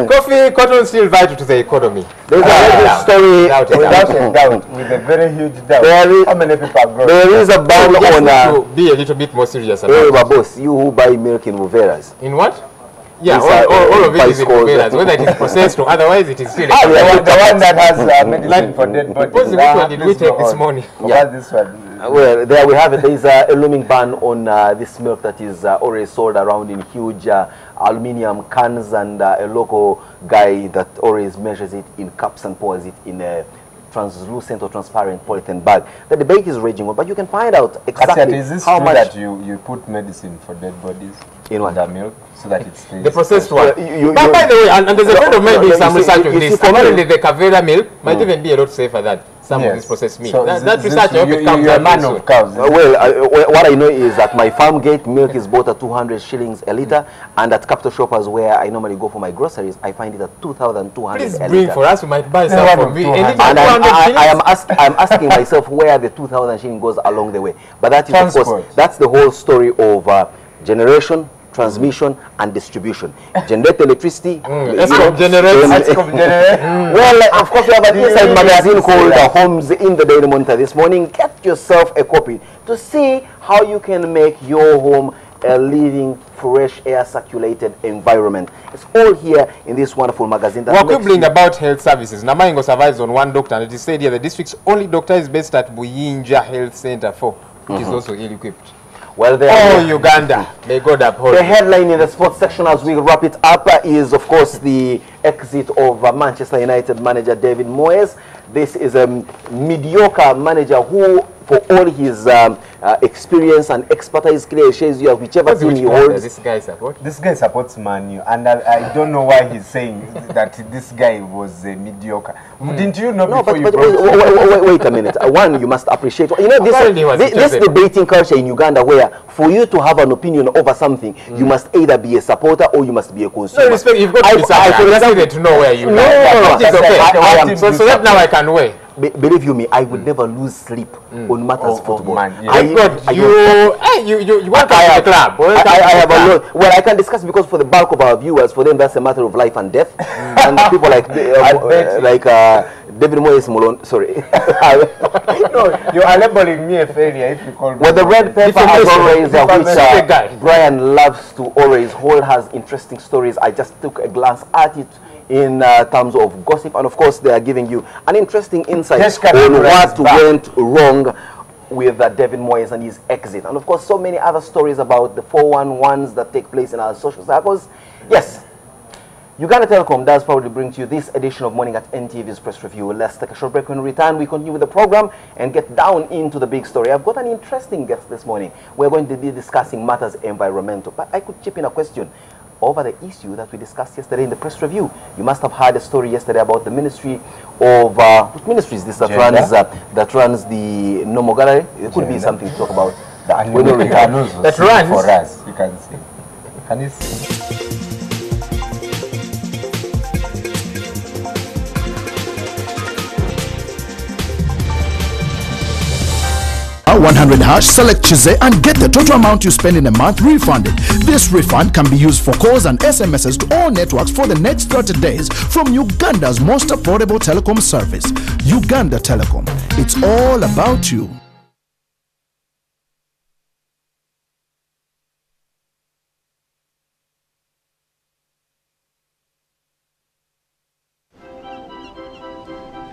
Coffee, cotton still vital to the economy. There's a story without a doubt, with a very huge doubt. How many people are growing? There is a ban on... to be a little bit more serious about it. Boss, you who buy milk in Uveras. In what? Yeah, all of it is in Uveras. Whether it is processed or otherwise, it is still the one that has medicine for dead bodies. Which one did we take this morning? Yeah, this one. Well, there we have it. There is a looming ban on this milk that is already sold around in huge aluminium cans, and a local guy that always measures it in cups and pours it in a translucent or transparent polythene bag. The debate is raging on, but you can find out exactly how much that you put medicine for dead bodies in the milk so that it stays. The processed one. By the way, and there's a friend of mine doing some research on this. Apparently, the Kavera milk might even be a lot safer than some of this processed meat. So that research, I hope it comes out. You're a man of cows. What I know is that my farm gate milk is bought at 200 shillings a litre, and at Capital Shoppers, where I normally go for my groceries, I find it at 2,200 Please a litre. bring for us, we might buy some from me. And I'm asking myself where the 2,000 shilling goes along the way. But that is, of course, that's the whole story of generation, transmission, and distribution. Generate electricity. Well, of course, we have an inside magazine called Homes in the Daily Monitor this morning. Get yourself a copy to see how you can make your home a living, fresh air circulated environment. It's all here in this wonderful magazine. We're quibbling about health services. Namaingo survives on one doctor, and it is said here the district's only doctor is based at Buyinja Health Center 4, which is also ill-equipped. Well, Uganda, may God uphold. The headline in the sports section as we wrap it up is, of course, the exit of Manchester United manager David Moyes. This is a mediocre manager who, for all his experience and expertise, clearly shows you whichever team he holds. This guy supports? This guy supports Man U, and I don't know why he's saying that this guy was mediocre. Didn't you know before you brought wait a minute. One, you must appreciate. You know, this debating culture in Uganda, where for you to have an opinion over something, you must either be a supporter or you must be a consumer. No, respect, you've got to be something. To know where you are. So that now I can weigh. Believe you me, I would never lose sleep on matters football. You want to come to the club. I have a lot. Well, I can discuss because for the bulk of our viewers, for them that's a matter of life and death. And people like David Moyes Mulon, sorry. No, you are labeling me a failure if you call me. Well, the red paper as always, which Brian loves to always hold, has interesting stories. I just took a glance at it in terms of gossip, and of course they are giving you an interesting insight on what went wrong with David Moyes and his exit, and of course so many other stories about the 411s that take place in our social circles. Yes, Uganda Telecom does probably bring to you this edition of Morning at NTV's Press Review. Let's take a short break. When we return, we continue with the program and get down into the big story. I've got an interesting guest this morning. We're going to be discussing matters environmental, but I could chip in a question over the issue that we discussed yesterday in the press review. You must have heard a story yesterday about the Ministry of which ministry is this that runs the Nomo Gallery? It could be something to talk about. That runs for us. You can see. Can you see? 100 hash, select Chize and get the total amount you spend in a month refunded. This refund can be used for calls and SMSs to all networks for the next 30 days from Uganda's most affordable telecom service, Uganda Telecom. It's all about you.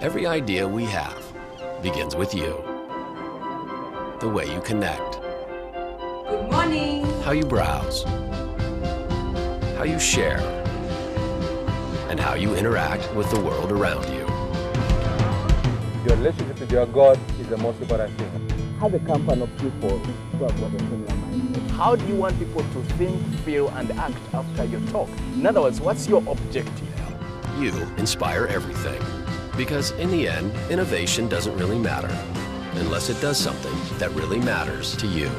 Every idea we have begins with you. The way you connect. Good morning. How you browse. How you share. And how you interact with the world around you. Your relationship with your God is the most important thing. Have a company of people who have got a similar mindset. How do you want people to think, feel, and act after your talk? In other words, what's your objective? You inspire everything. Because in the end, innovation doesn't really matter unless it does something that really matters to you.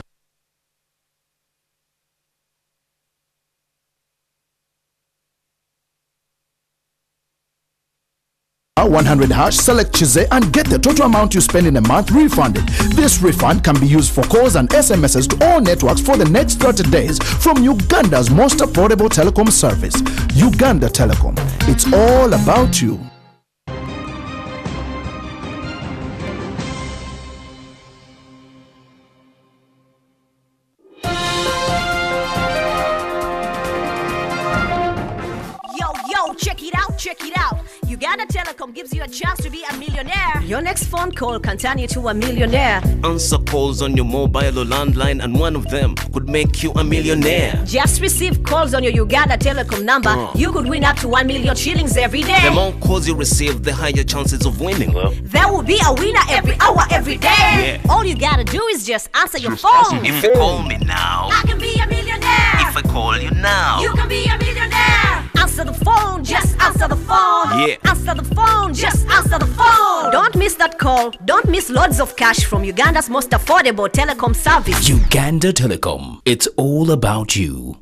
100 hash, select Chize and get the total amount you spend in a month refunded. This refund can be used for calls and SMSs to all networks for the next 30 days from Uganda's most affordable telecom service, Uganda Telecom. It's all about you. Check it out. Uganda Telecom gives you a chance to be a millionaire. Your next phone call can turn you to a millionaire. Answer calls on your mobile or landline and one of them could make you a millionaire. Just receive calls on your Uganda Telecom number. You could win up to 1 million shillings every day. The more calls you receive, the higher chances of winning. There will be a winner every hour, every day. All you gotta do is just answer your phone. If you call me now, I can be a millionaire. If I call you now, you can be a millionaire. Answer the phone, just answer the phone. Yeah. Answer the phone, just answer the phone. Don't miss that call. Don't miss loads of cash from Uganda's most affordable telecom service. Uganda Telecom. It's all about you.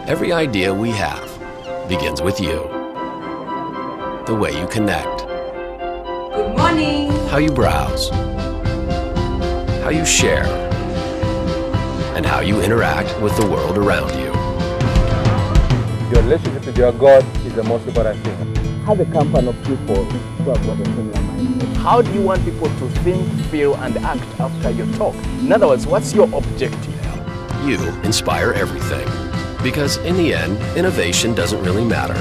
Every idea we have begins with you. The way you connect. Good morning. How you browse. How you share. And how you interact with the world around you. Your relationship with your God is the most important thing. Have a company of people who have got a similar mindset. How do you want people to think, feel, and act after your talk? In other words, what's your objective? You inspire everything. Because in the end, innovation doesn't really matter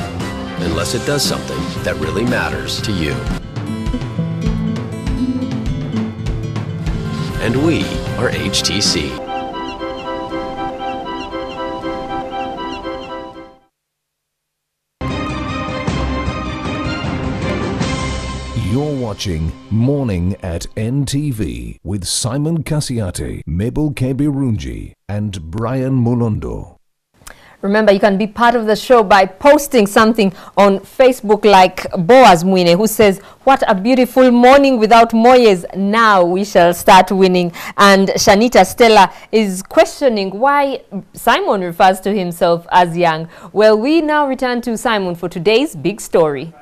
unless it does something that really matters to you. And we are HTC. You're watching Morning at NTV with Simon Kasiate, Mabel Kebirunji, and Brian Mulondo. Remember, you can be part of the show by posting something on Facebook like Boaz Mwine, who says, "What a beautiful morning without Moyes. Now we shall start winning." And Shanita Stella is questioning why Simon refers to himself as young. Well, we now return to Simon for today's big story.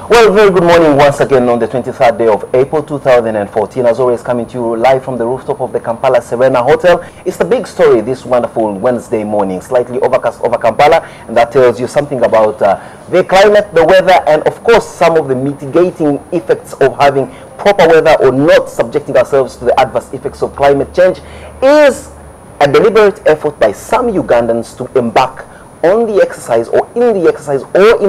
Well, very good morning once again on the 23rd day of April 2014. As always, coming to you live from the rooftop of the Kampala Serena Hotel. It's the big story this wonderful Wednesday morning, slightly overcast over Kampala, and that tells you something about the climate, the weather, and of course some of the mitigating effects of having proper weather or not subjecting ourselves to the adverse effects of climate change is a deliberate effort by some Ugandans to embark on the exercise or in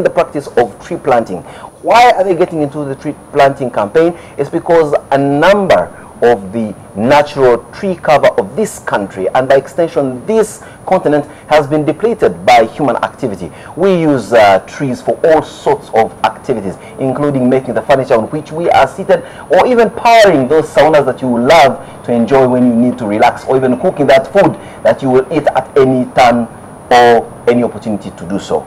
the practice of tree planting. Why are they getting into the tree planting campaign? It's because a number of the natural tree cover of this country and by extension this continent has been depleted by human activity. We use trees for all sorts of activities, including making the furniture on which we are seated, or even powering those saunas that you love to enjoy when you need to relax, or even cooking that food that you will eat at any time or any opportunity to do so.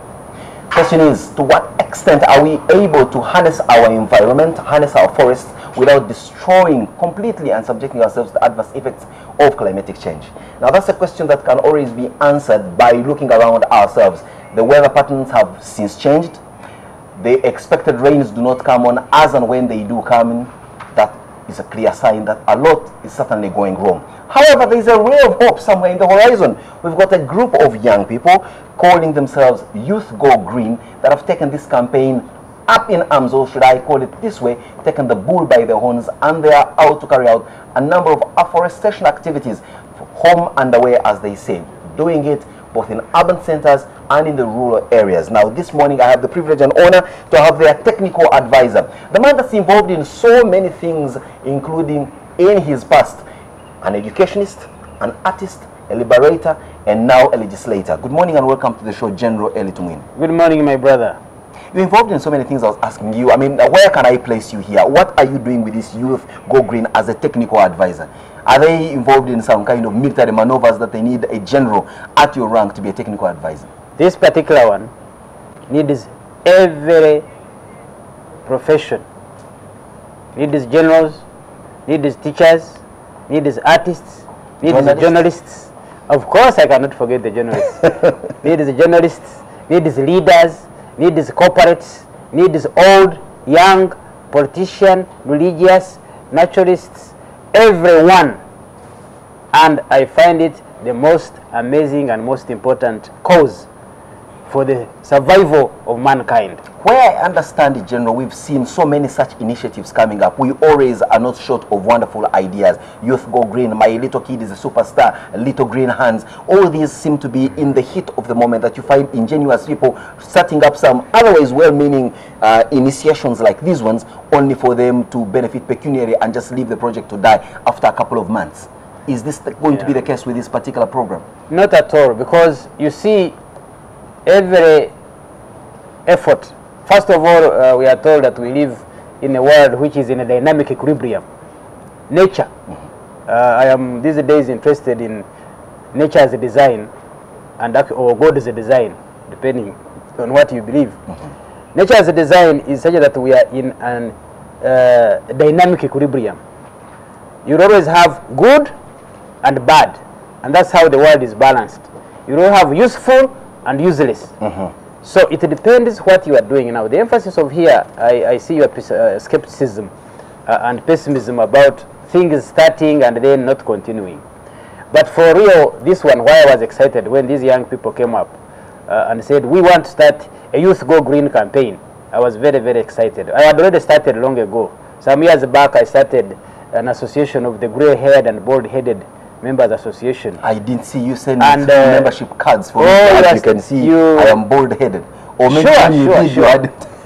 Question is, to what extent are we able to harness our environment, harness our forests without destroying completely and subjecting ourselves to adverse effects of climatic change? Now that's a question that can always be answered by looking around ourselves. The weather patterns have since changed. The expected rains do not come on as and when they do come in. That is a clear sign that a lot is certainly going wrong. However, there is a ray of hope somewhere in the horizon. We've got a group of young people calling themselves Youth Go Green that have taken this campaign up in arms, or should I call it this way, taken the bull by the horns, and they are out to carry out a number of afforestation activities, home and away as they say, doing it both in urban centers and in the rural areas. Now, this morning, I have the privilege and honor to have their technical advisor, the man that's involved in so many things, including in his past, an educationist, an artist, a liberator, and now a legislator. Good morning and welcome to the show, General Eli Tumwin. Good morning, my brother. You're involved in so many things. I was asking you, I mean, where can I place you here? What are you doing with this Youth Go Green as a technical advisor? Are they involved in some kind of military maneuvers that they need a general at your rank to be a technical advisor? This particular one needs every profession. Needs generals, needs teachers, needs artists, needs journalists. Of course, I cannot forget the journalists. Needs journalists, needs leaders, needs corporates, needs old, young, politician, religious, naturalists, everyone. And I find it the most amazing and most important cause for the survival of mankind. Where I understand it, General, we've seen so many such initiatives coming up. We always are not short of wonderful ideas. Youth Go Green, My Little Kid is a Superstar, Little Green Hands. All these seem to be in the heat of the moment, that you find ingenious people setting up some otherwise well-meaning initiations like these ones, only for them to benefit pecuniary and just leave the project to die after a couple of months. Is this going to be the case with this particular program? Not at all, because you see, every effort, first of all, we are told that we live in a world which is in a dynamic equilibrium. Nature. I am these days interested in nature as a design, or God as a design, depending on what you believe. Nature as a design is such that we are in an dynamic equilibrium. You always have good and bad, and that's how the world is balanced. You don't have useful and useless. So it depends what you are doing now. The emphasis of here, I see your skepticism and pessimism about things starting and then not continuing. But for real, this one, why I was excited when these young people came up and said, we want to start a Youth Go Green campaign. I was very, very excited. I had already started long ago. Some years back, I started an association of the gray-haired and bald-headed Members Association. I didn't see you send membership cards for me. Yes, you can see I am bald-headed. Or maybe sure.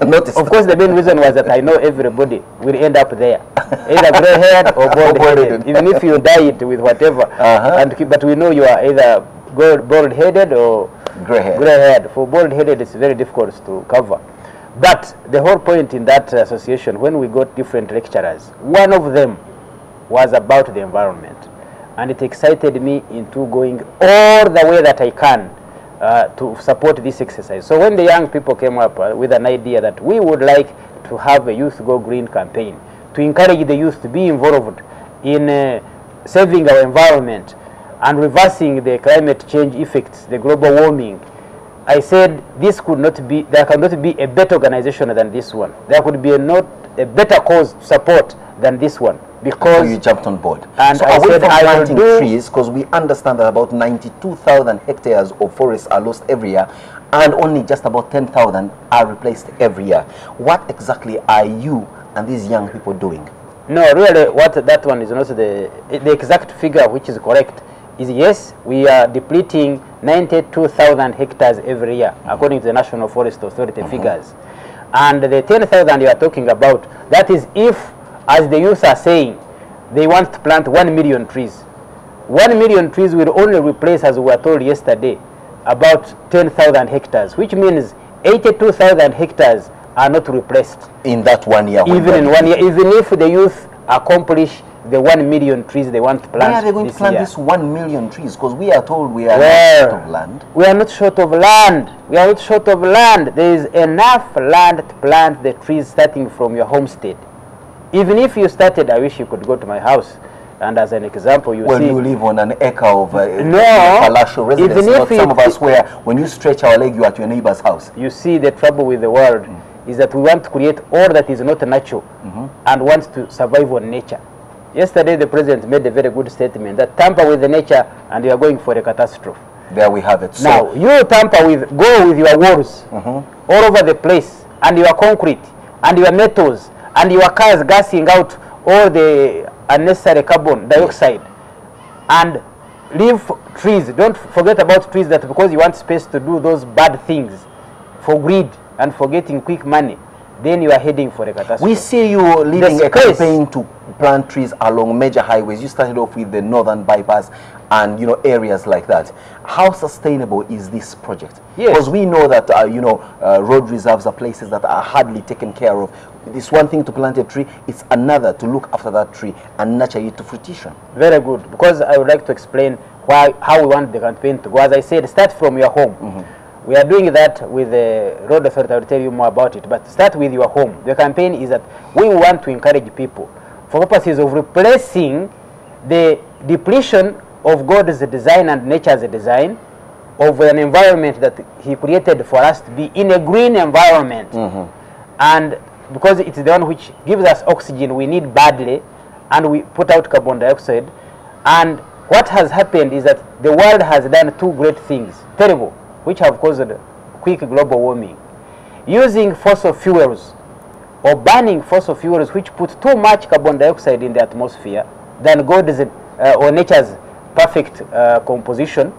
Of course, the main reason was that I know everybody will end up there, either gray-haired or bald-headed. Even if you dye it with whatever, but we know you are either bald-headed or gray-haired. For bald-headed, it's very difficult to cover. But the whole point in that association, when we got different lecturers, one of them was about the environment. And it excited me into going all the way that I can to support this exercise. So when the young people came up with an idea that we would like to have a Youth Go Green campaign to encourage the youth to be involved in saving our environment and reversing the climate change effects, the global warming, I said this could not be, there cannot be a better organization than this one. There could be not a better cause to support than this one. Because so you jumped on board. And so I away said from I planting will do trees, because we understand that about 92,000 hectares of forests are lost every year, and only just about 10,000 are replaced every year. What exactly are you and these young people doing? No, really, what that one is not the exact figure, which is correct, is yes, we are depleting 92,000 hectares every year, according to the National Forest Authority figures. And the 10,000 you are talking about, that is if, as the youth are saying, they want to plant 1 million trees. 1 million trees will only replace, as we were told yesterday, about 10,000 hectares, which means 82,000 hectares are not replaced. In that 1 year? Even in 1 year, even if the youth accomplish the 1 million trees they want to plant. Why are they going to plant this 1 million trees? Because we are told we are not short of land. We are not short of land. We are not short of land. There is enough land to plant the trees starting from your homestead. Even if you started, I wish you could go to my house, and as an example, you see... Well, you live on an acre of palatial residence, even if some of us where when you stretch our leg, you are at your neighbor's house. You see, the trouble with the world is that we want to create all that is not natural and want to survive on nature. Yesterday, the president made a very good statement that tamper with the nature and you are going for a catastrophe. There we have it. So now, you tamper with, go with your walls all over the place, and your concrete, and your metals, and your cars gassing out all the unnecessary carbon dioxide, and leave trees. Don't forget about trees, that because you want space to do those bad things for greed and for getting quick money, then you are heading for a catastrophe. We see you leading a campaign to plant trees along major highways. You started off with the northern bypass and, you know, areas like that. How sustainable is this project? Yes. Because we know that, you know, road reserves are places that are hardly taken care of. It's one thing to plant a tree, it's another to look after that tree and nurture it to fruition. Very good, because I would like to explain how we want the campaign to go. As I said, start from your home. We are doing that with the road authority. I will tell you more about it, but start with your home. The campaign is that we want to encourage people for purposes of replacing the depletion of God's design and nature's design of an environment that He created for us to be in a green environment. And because it's the one which gives us oxygen we need badly, and we put out carbon dioxide. And what has happened is that the world has done two great things, terrible, which have caused quick global warming. Using fossil fuels or burning fossil fuels, which put too much carbon dioxide in the atmosphere than God's or nature's perfect composition.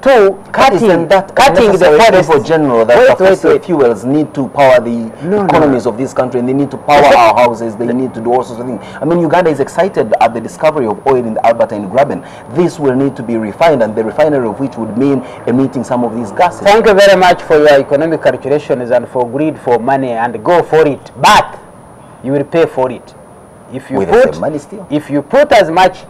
Two, cutting the forest. For general, that fossil fuels need to power the economies of this country, and they need to power our houses, they need to do all sorts of things. I mean, Uganda is excited at the discovery of oil in the Alberta and Graben. This will need to be refined, and the refinery of which would mean emitting some of these gases. Thank you very much for your economic calculations and for greed for money, and go for it. But you will pay for it. If you if you put as much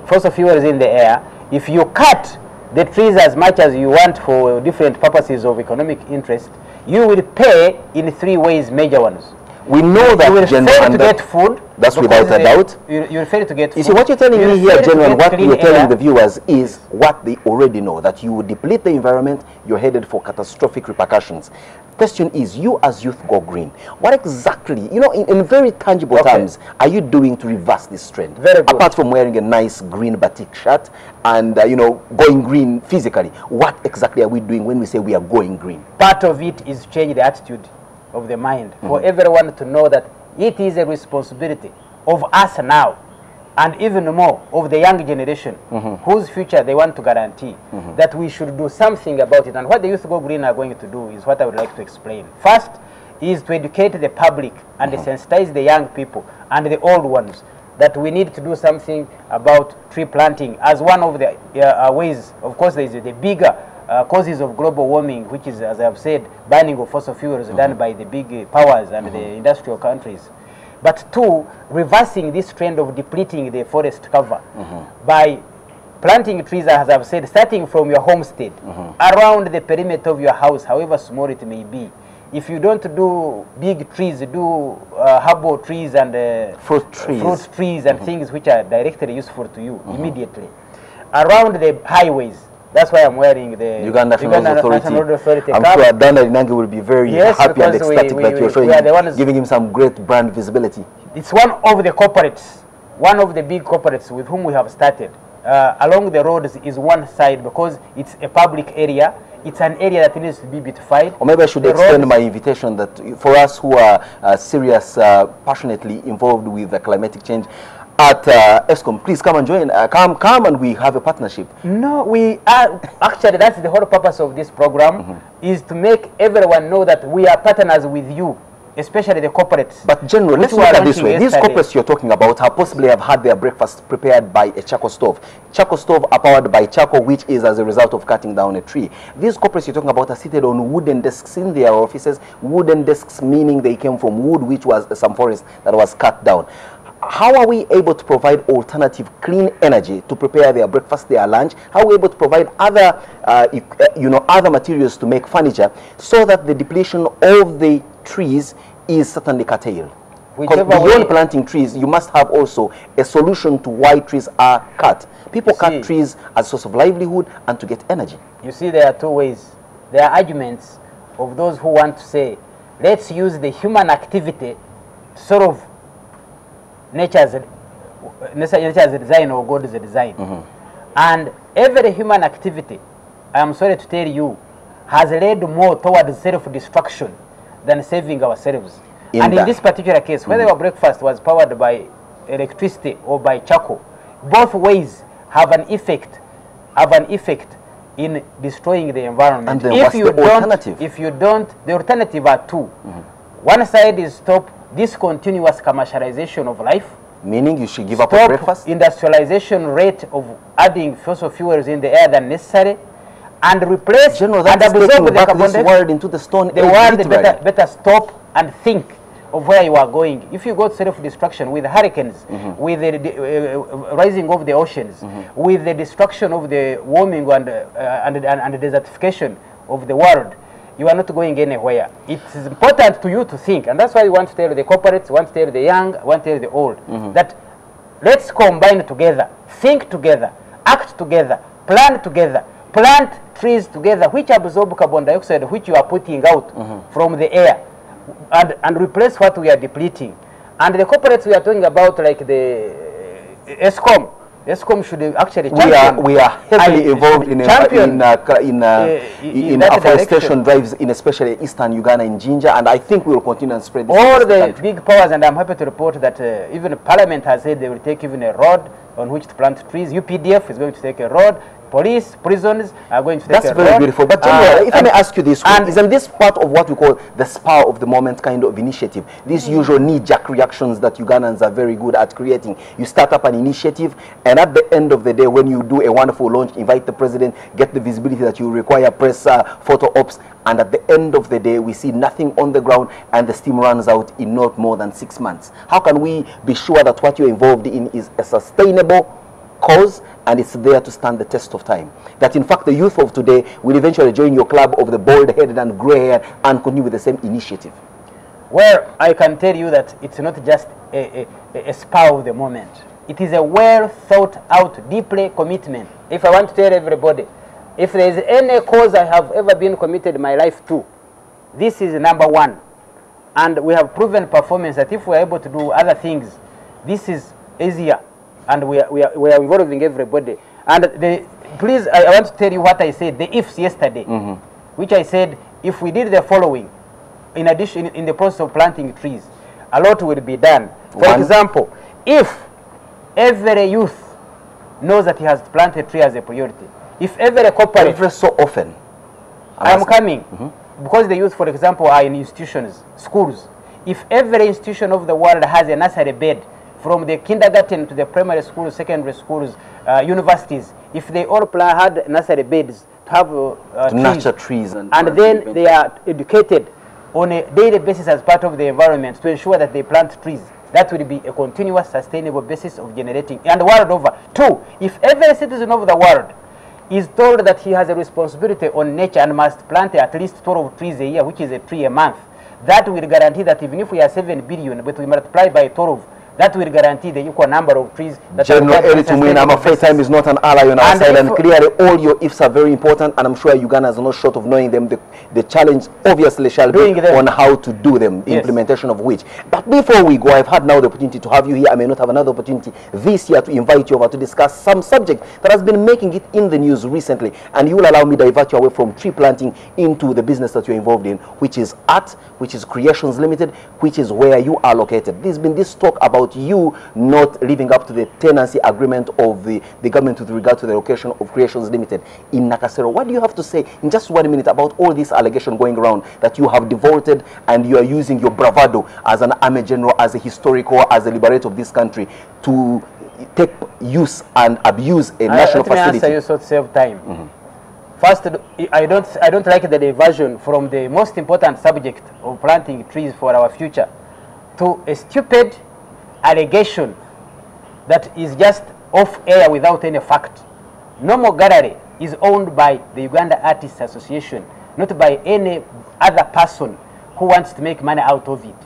fossil fuels in the air, if you cut the trees as much as you want for different purposes of economic interest, you will pay in three ways, major ones. We know that, you will General, fail to get food. That's without a doubt. You will fail to get food. You see, what you're telling me here, General, what you're telling air. the viewers is what they already know, that you would deplete the environment, you're headed for catastrophic repercussions. Question is, you as Youth Go Green, what exactly, you know, in very tangible terms, are you doing to reverse this trend? Very good. Apart from wearing a nice green batik shirt and, you know, going green physically, what exactly are we doing when we say we are going green? Part of it is change the attitude of the mind, for everyone to know that it is a responsibility of us now, and even more of the young generation, whose future they want to guarantee, that we should do something about it. And what the Youth Go Green are going to do is what I would like to explain. First is to educate the public and sensitize the young people and the old ones that we need to do something about tree planting as one of the ways. Of course, there is the bigger causes of global warming, which is, as I have said, burning of fossil fuels done by the big powers and the industrial countries. But two, reversing this trend of depleting the forest cover by planting trees, as I've said, starting from your homestead, around the perimeter of your house, however small it may be. If you don't do big trees, do herbal trees and fruit trees and things which are directly useful to you immediately. Around the highways, that's why I'm wearing the Uganda National Road Authority. I'm sure Dana Inangi will be very happy and ecstatic that you're showing, giving him some great brand visibility. It's one of the corporates, one of the big corporates with whom we have started. Along the roads is one side because it's a public area. It's an area that needs to be beautified. Or maybe I should extend my invitation that for us who are serious, passionately involved with the climatic change, at ESCOM, please come and join. Come and we have a partnership. No, we are actually, that's the whole purpose of this program, is to make everyone know that we are partners with you, especially the corporates. But General, let's look at it this way. These corporates you're talking about have possibly had their breakfast prepared by a charcoal stove. Charcoal stove are powered by charcoal, which is as a result of cutting down a tree. These corporates you're talking about are seated on wooden desks in their offices. Wooden desks meaning they came from wood, which was some forest that was cut down. How are we able to provide alternative clean energy to prepare their breakfast, their lunch? How are we able to provide other, other materials to make furniture so that the depletion of the trees is certainly curtailed? Because beyond planting trees, you must have also a solution to why trees are cut. People cut trees as a source of livelihood and to get energy. You see, there are two ways. There are arguments of those who want to say, let's use the human activity to sort of nature's design or God's design. And every human activity, I am sorry to tell you, has led more towards self-destruction than saving ourselves. In this particular case, whether our breakfast was powered by electricity or by charcoal, both ways have an effect have an effect in destroying the environment. And then what's the alternative? If you don't, the alternative are two. One side is stop discontinuous commercialization of life. Meaning you should give up on breakfast? Industrialization rate of adding fossil fuels in the air than necessary, and replace and absorb the carbon dioxide. World into the stone. The world better stop and think of where you are going. If you go to self-destruction with hurricanes, with the rising of the oceans, with the destruction of the warming and desertification of the world, you are not going anywhere. It is important to you to think, and that's why we want to tell the corporates, want to tell the young, want to tell the old, that let's combine together, think together, act together, plan together, plant trees together, which absorb carbon dioxide, which you are putting out from the air, and replace what we are depleting. And the corporates we are talking about, like the ESCOM should actually champion. We are heavily involved in afforestation drives in especially eastern Uganda in Jinja, and I think we will continue and spread this. All the big powers, and I'm happy to report that even Parliament has said they will take even a road on which to plant trees. UPDF is going to take a road. Police, prisons are going to take a road. That's very beautiful. But General, if I may ask you this, isn't this part of what we call the spur of the moment kind of initiative? These usual knee-jerk reactions that Ugandans are very good at creating. You start up an initiative, and at the end of the day, when you do a wonderful launch, invite the president, get the visibility that you require, press photo ops, and at the end of the day, we see nothing on the ground, and the steam runs out in not more than 6 months. How can we be sure that what you're involved in is a sustainable cause and it's there to stand the test of time? That in fact the youth of today will eventually join your club of the bald-headed and grey hair and continue with the same initiative? Well, I can tell you that it's not just a spur of the moment. It is a well thought out, deeply commitment. If I want to tell everybody, if there is any cause I have ever been committed my life to, this is number one. And we have proven performance that if we are able to do other things, this is easier. And we are involving everybody. And please, I want to tell you what I said, the ifs yesterday, which I said, if we did the following, in addition, in the process of planting trees, a lot will be done. For example, if every youth knows that he has to plant a tree as a priority, if every corporate... Every so often. I am coming. Because the youth, for example, are in institutions, schools. If every institution of the world has a nursery bed, from the kindergarten to the primary schools, secondary schools, universities, if they all had nursery beds to have to nurture trees, and then they are educated on a daily basis as part of the environment to ensure that they plant trees, that will be a continuous, sustainable basis of generating, and the world over. Two, if every citizen of the world is told that he has a responsibility on nature and must plant at least 12 trees a year, which is a tree a month, that will guarantee that even if we are 7 billion, but we multiply by 12, that will guarantee the equal number of trees. General I'm afraid time is not an ally on our side, and clearly all your ifs are very important, and I'm sure Uganda is not short of knowing them. The challenge obviously shall be on how to do them, the implementation of which. But before we go, I've had now the opportunity to have you here. I may not have another opportunity this year to invite you over to discuss some subject that has been making it in the news recently, and you will allow me to divert you away from tree planting into the business that you're involved in, which is art, which is Creations Limited, which is where you are located. There's been this talk about you not living up to the tenancy agreement of the government with regard to the location of Creations Limited in Nakasero. What do you have to say in just 1 minute about all this allegation going around that you have devoted and you are using your bravado as an army general, as a historical, as a liberator of this country to take use and abuse a national facility? Let me answer you so to save time. First, I don't like the diversion from the most important subject of planting trees for our future to a stupid allegation that is just off air without any fact. Nomo Gallery is owned by the Uganda Artists Association, not by any other person who wants to make money out of it.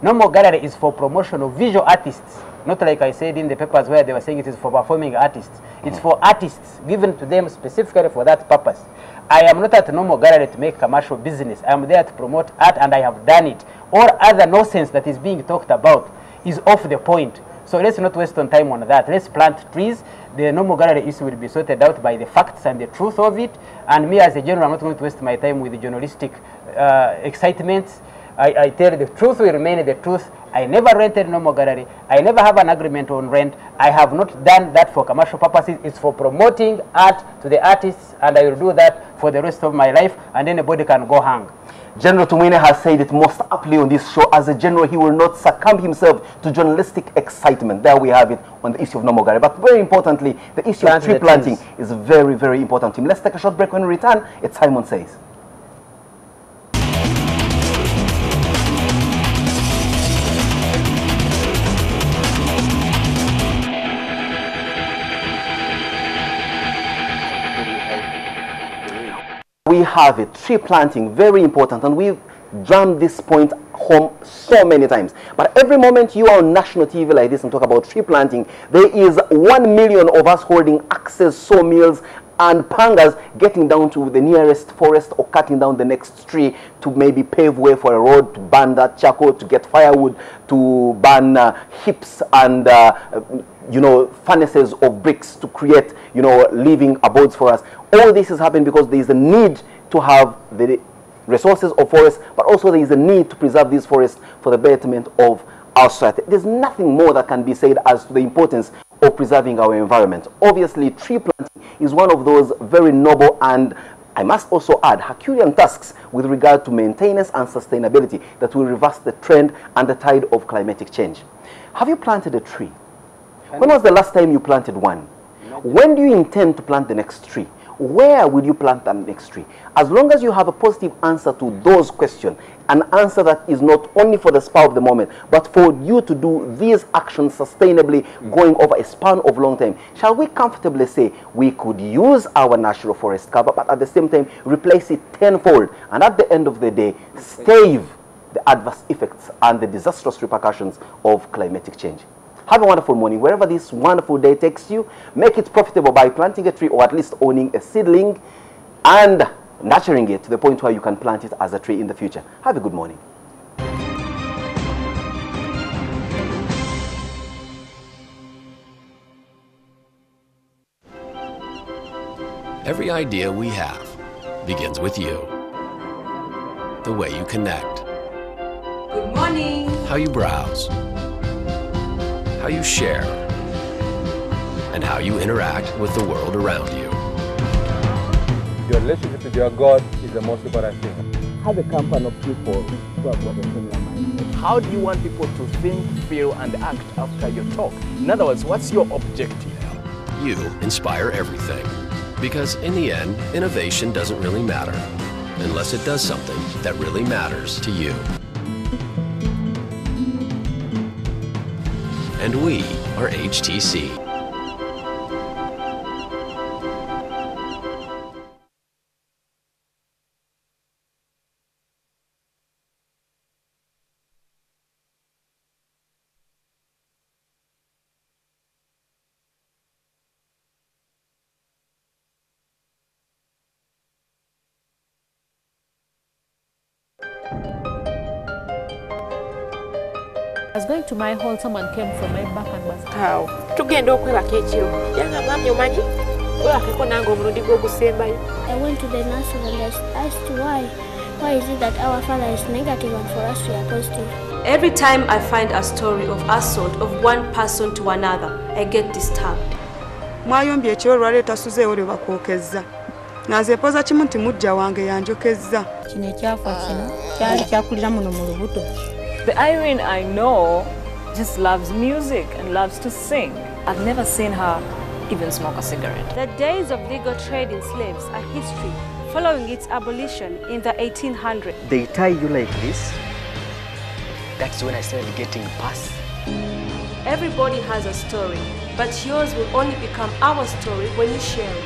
Nomo Gallery is for promotion of visual artists, not like I said in the papers where they were saying it is for performing artists. It's for artists, given to them specifically for that purpose. I am not at Nomo Gallery to make commercial business. I am there to promote art, and I have done it. All other nonsense that is being talked about is off the point. So let's not waste on time on that. Let's plant trees. The Nomo Gallery issue will be sorted out by the facts and the truth of it. And me as a general, I'm not going to waste my time with the journalistic excitements. I tell the truth will remain the truth. I never rented no gallery. I never have an agreement on rent. I have not done that for commercial purposes. It's for promoting art to the artists, and I will do that for the rest of my life, and anybody can go hang. General Tumwine has said it most aptly on this show. As a general, he will not succumb himself to journalistic excitement. There we have it on the issue of normal gallery. But very importantly, the issue of tree planting is very, very important to him. Let's take a short break. When we return, it's Simon Says. We have it, tree planting, very important, and we've drummed this point home so many times. But every moment you are on national TV like this and talk about tree planting, there is 1 million of us holding access sawmills and pangas getting down to the nearest forest or cutting down the next tree to maybe pave way for a road, to burn that charcoal, to get firewood, to burn hips and you know, furnaces of bricks to create, you know, living abodes for us. All this is happening because there is a need to have the resources of forests, but also there is a need to preserve these forests for the betterment of our society. There's nothing more that can be said as to the importance of preserving our environment. Obviously, tree planting is one of those very noble and, I must also add, Herculean tasks with regard to maintenance and sustainability that will reverse the trend and the tide of climatic change. Have you planted a tree? When was the last time you planted one? When do you intend to plant the next tree? Where will you plant the next tree? As long as you have a positive answer to those questions, an answer that is not only for the spur of the moment, but for you to do these actions sustainably going over a span of long time, shall we comfortably say we could use our natural forest cover, but at the same time replace it tenfold, and at the end of the day, stave the adverse effects and the disastrous repercussions of climatic change? Have a wonderful morning. Wherever this wonderful day takes you, make it profitable by planting a tree or at least owning a seedling and nurturing it to the point where you can plant it as a tree in the future. Have a good morning. Every idea we have begins with you. The way you connect. Good morning. How you browse. How you share, and how you interact with the world around you. Your relationship with your God is the most important thing. Have a company of people who have got a similar mindset. How do you want people to think, feel, and act after your talk? In other words, what's your objective? You inspire everything. Because in the end, innovation doesn't really matter unless it does something that really matters to you. And we are HTC. I was going to my hall, someone came from my back and was how tugenda okwebaka ekiro yanga mwami omanyi olwakeko nange omulundi gw'ogusembayo. I went to the nurse and I asked why is it that our father is negative and for us we are positive. Every time I find a story of assault of one person to another, I get disturbed. Mwayombye ekiro lwaleeta suzeewo lwe bakwokezza naze poza kimu nti mujja wange yanjokezza. Kino ekyafa kino kyali kyakulira muno mu lubuto. The Irene I know just loves music and loves to sing. I've never seen her even smoke a cigarette. The days of legal trade in slaves are history, following its abolition in the 1800s. They tie you like this. That's when I started getting past. Everybody has a story, but yours will only become our story when you share it.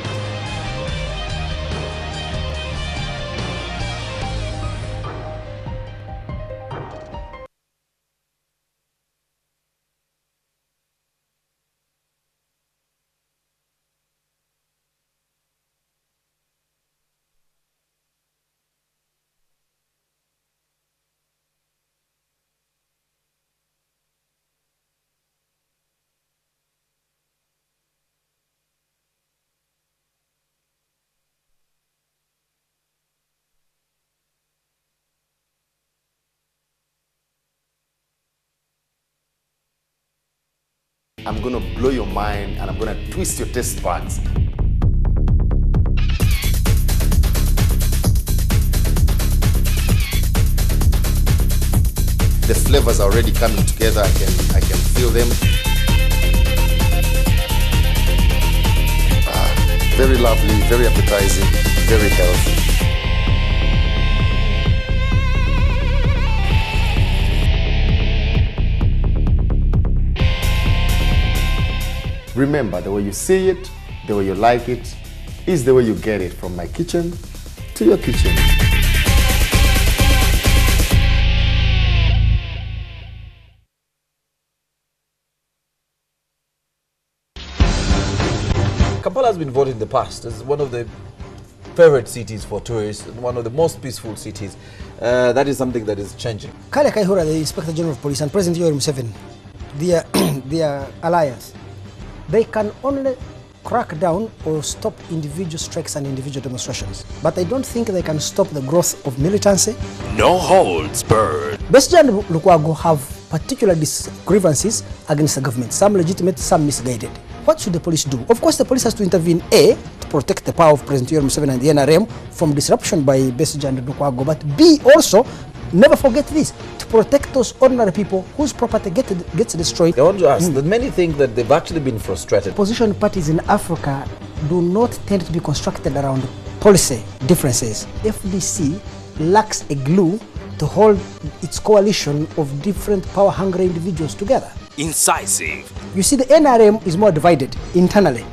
I'm going to blow your mind and I'm going to twist your taste buds. The flavors are already coming together. I can feel them. Very lovely, very appetizing, very healthy. Remember, the way you see it, the way you like it, is the way you get it from my kitchen to your kitchen. Kampala has been voted in the past as one of the favorite cities for tourists, one of the most peaceful cities. That is something that is changing. Kale Kaihura, the Inspector General of Police, and President Yoweri Museveni, their alliance, they can only crack down or stop individual strikes and individual demonstrations. But I don't think they can stop the growth of militancy. No holds barred. Besigye and Lukwago have particular grievances against the government, some legitimate, some misguided. What should the police do? Of course, the police has to intervene, A, to protect the power of President Yoweri Museveni and the NRM from disruption by Besigye and Lukwago, but B, also, never forget this, to protect those ordinary people whose property gets destroyed. I want to ask that many think that they've actually been frustrated. Opposition parties in Africa do not tend to be constructed around policy differences. FDC lacks a glue to hold its coalition of different power-hungry individuals together. Incisive. You see, the NRM is more divided internally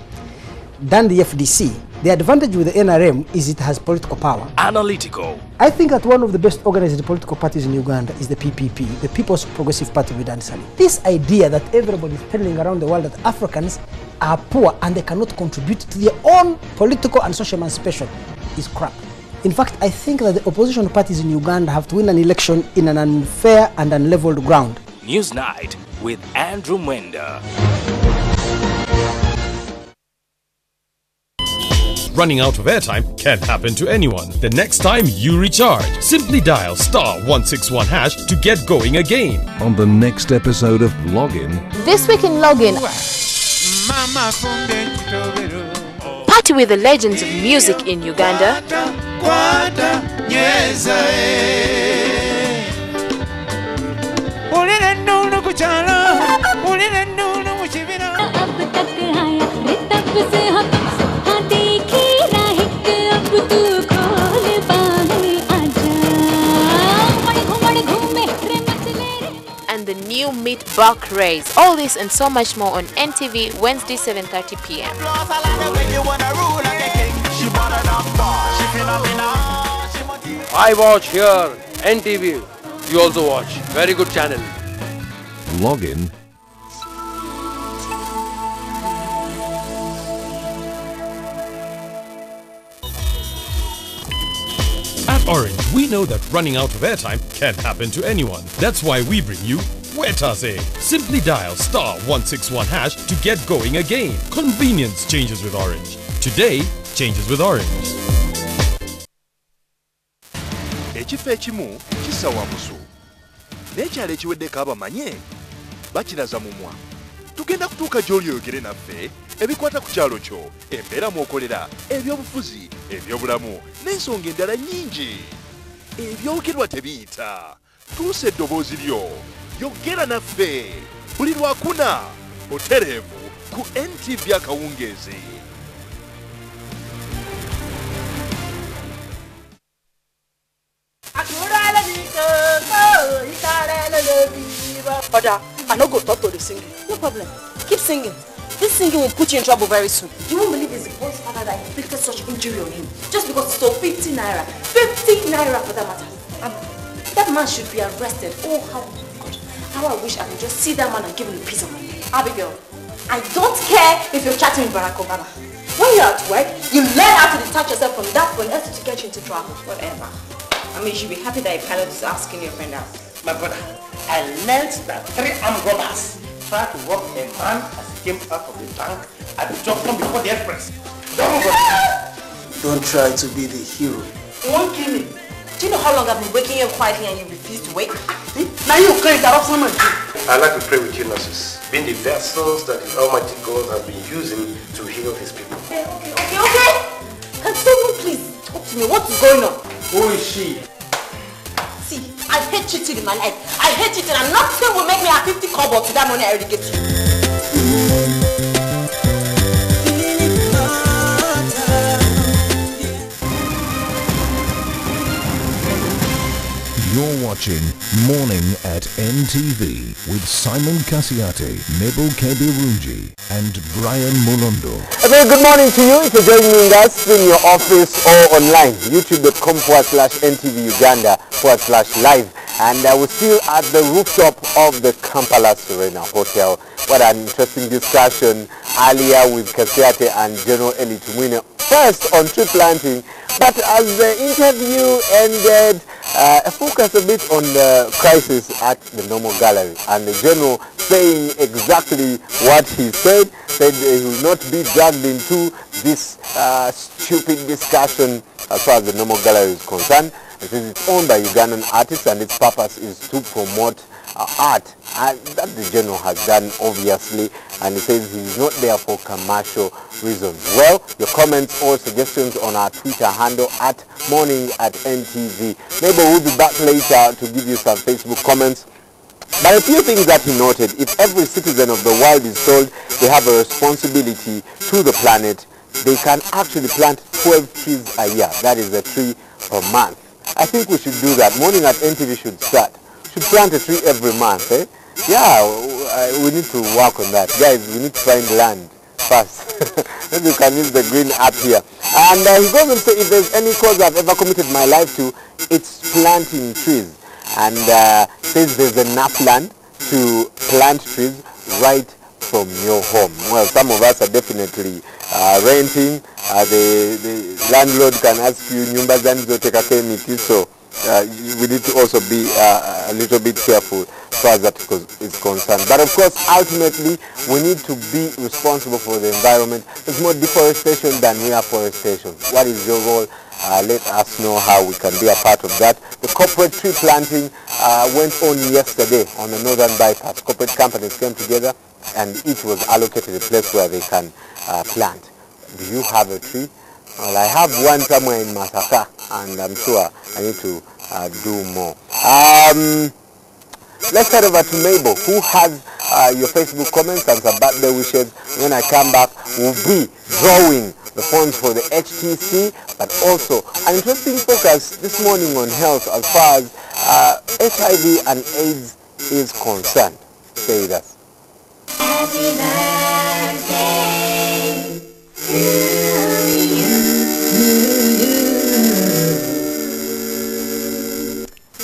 than the FDC. The advantage with the NRM is it has political power. Analytical. I think that one of the best organized political parties in Uganda is the PPP, the People's Progressive Party with Ansari. This idea that everybody is telling around the world that Africans are poor and they cannot contribute to their own political and social emancipation is crap. In fact, I think that the opposition parties in Uganda have to win an election in an unfair and unleveled ground. Newsnight with Andrew Mwenda. Running out of airtime can happen to anyone. The next time you recharge, simply dial *161# to get going again. On the next episode of Login. This week in Login, party with the legends of music in Uganda. And the new Meet Buck race. All this and so much more on NTV Wednesday 7:30 p.m. I watch here, NTV. You also watch. Very good channel. Login. At Orange, we know that running out of airtime can happen to anyone. That's why we bring you Wetase. Simply dial *161# to get going again. Convenience changes with Orange. Today changes with Orange. Ekifo ekimu kisawa musu n'ekyalo ekiweddeko abamanye bakiraza mumwa. Tugenda kutuuka gy'oli oyogere naffe ebikwata ku kyalo kyo, embeera mw'okolera, ebyobufuzi, ebyobulamu n'ensonga endala nnyingi. Ebyogerwa tebiyita. Tuusa eddoboozi lyo, yogera naffe buli lwakuna otereevu ku NTV akawungeezi. Oda, I no go talk to the singing. No problem. Keep singing. This singing will put you in trouble very soon. You won't believe it's the boy's father that inflicted such injury on him. Just because he stole 50 naira. 50 naira for that matter. That man should be arrested. Oh, God. How I wish I could just see that man and give him a piece of mind. Abigail, I don't care if you're chatting with Barack Obama. When you're at work, you learn how to detach yourself from that phone else to get you into trouble. Whatever. I mean, you should be happy that your pilot is asking your friend out. My brother, I learned that 3 armed robbers tried to rob a man as he came out of the bank at the junction before the express. Don't try to be the hero. You won't kill me. Do you know how long I've been waking you up quietly and you refuse to wake? Now you can't interrupt someone. I'd like to pray with you, nurses, being the vessels that the Almighty God has been using to heal His people. Okay. Can someone please talk to me? What is going on? Who is she? See, I hate cheating in my life. I hate cheating, and nothing will make me have 50 kobo to that money I already get you. You're watching Morning at NTV with Simon Kasiate, Mabel Kebirunji and Brian Molondo. A very good morning to you. If you're joining us in your office or online, youtube.com/NTV Uganda/live. And we're still at the rooftop of the Kampala Serena Hotel. What an interesting discussion earlier with Kasiate and General Eli Tumwine. First on tree planting, but as the interview ended, a focus a bit on the crisis at the normal gallery, and the general saying exactly what he said he will not be dragged into this stupid discussion as far as the normal gallery is concerned. It says it's owned by Ugandan artists and its purpose is to promote art, and that the general has done obviously, and he says he's not there for commercial reasons. Well, your comments or suggestions on our Twitter handle at morning@NTV. Maybe we'll be back later to give you some Facebook comments. But a few things that he noted: if every citizen of the world is told they have a responsibility to the planet, they can actually plant 12 trees a year. That is a tree per month. I think we should do that. Morning at NTV should start. Should plant a tree every month, eh? Yeah, we need to work on that. Guys, we need to find land first. Maybe you can use the green app here. And he goes on to say, if there's any cause I've ever committed my life to, it's planting trees. And says there's enough land to plant trees right from your home. Well, some of us are definitely renting. The landlord can ask you, nyumba zani zoteka miti, so we need to also be a little bit careful as far as that is concerned. But of course, ultimately, we need to be responsible for the environment. There's more deforestation than reforestation. What is your role? Let us know how we can be a part of that. The corporate tree planting went on yesterday on the Northern Bypass. Corporate companies came together and each was allocated a place where they can plant. Do you have a tree? Well, I have one somewhere in Masaka, and I'm sure I need to do more. Let's head over to Mabel, who has your Facebook comments and some birthday wishes. When I come back, we'll be drawing the funds for the HTC, but also an interesting focus this morning on health as far as HIV and AIDS is concerned. Stay with us. Happy birthday to you.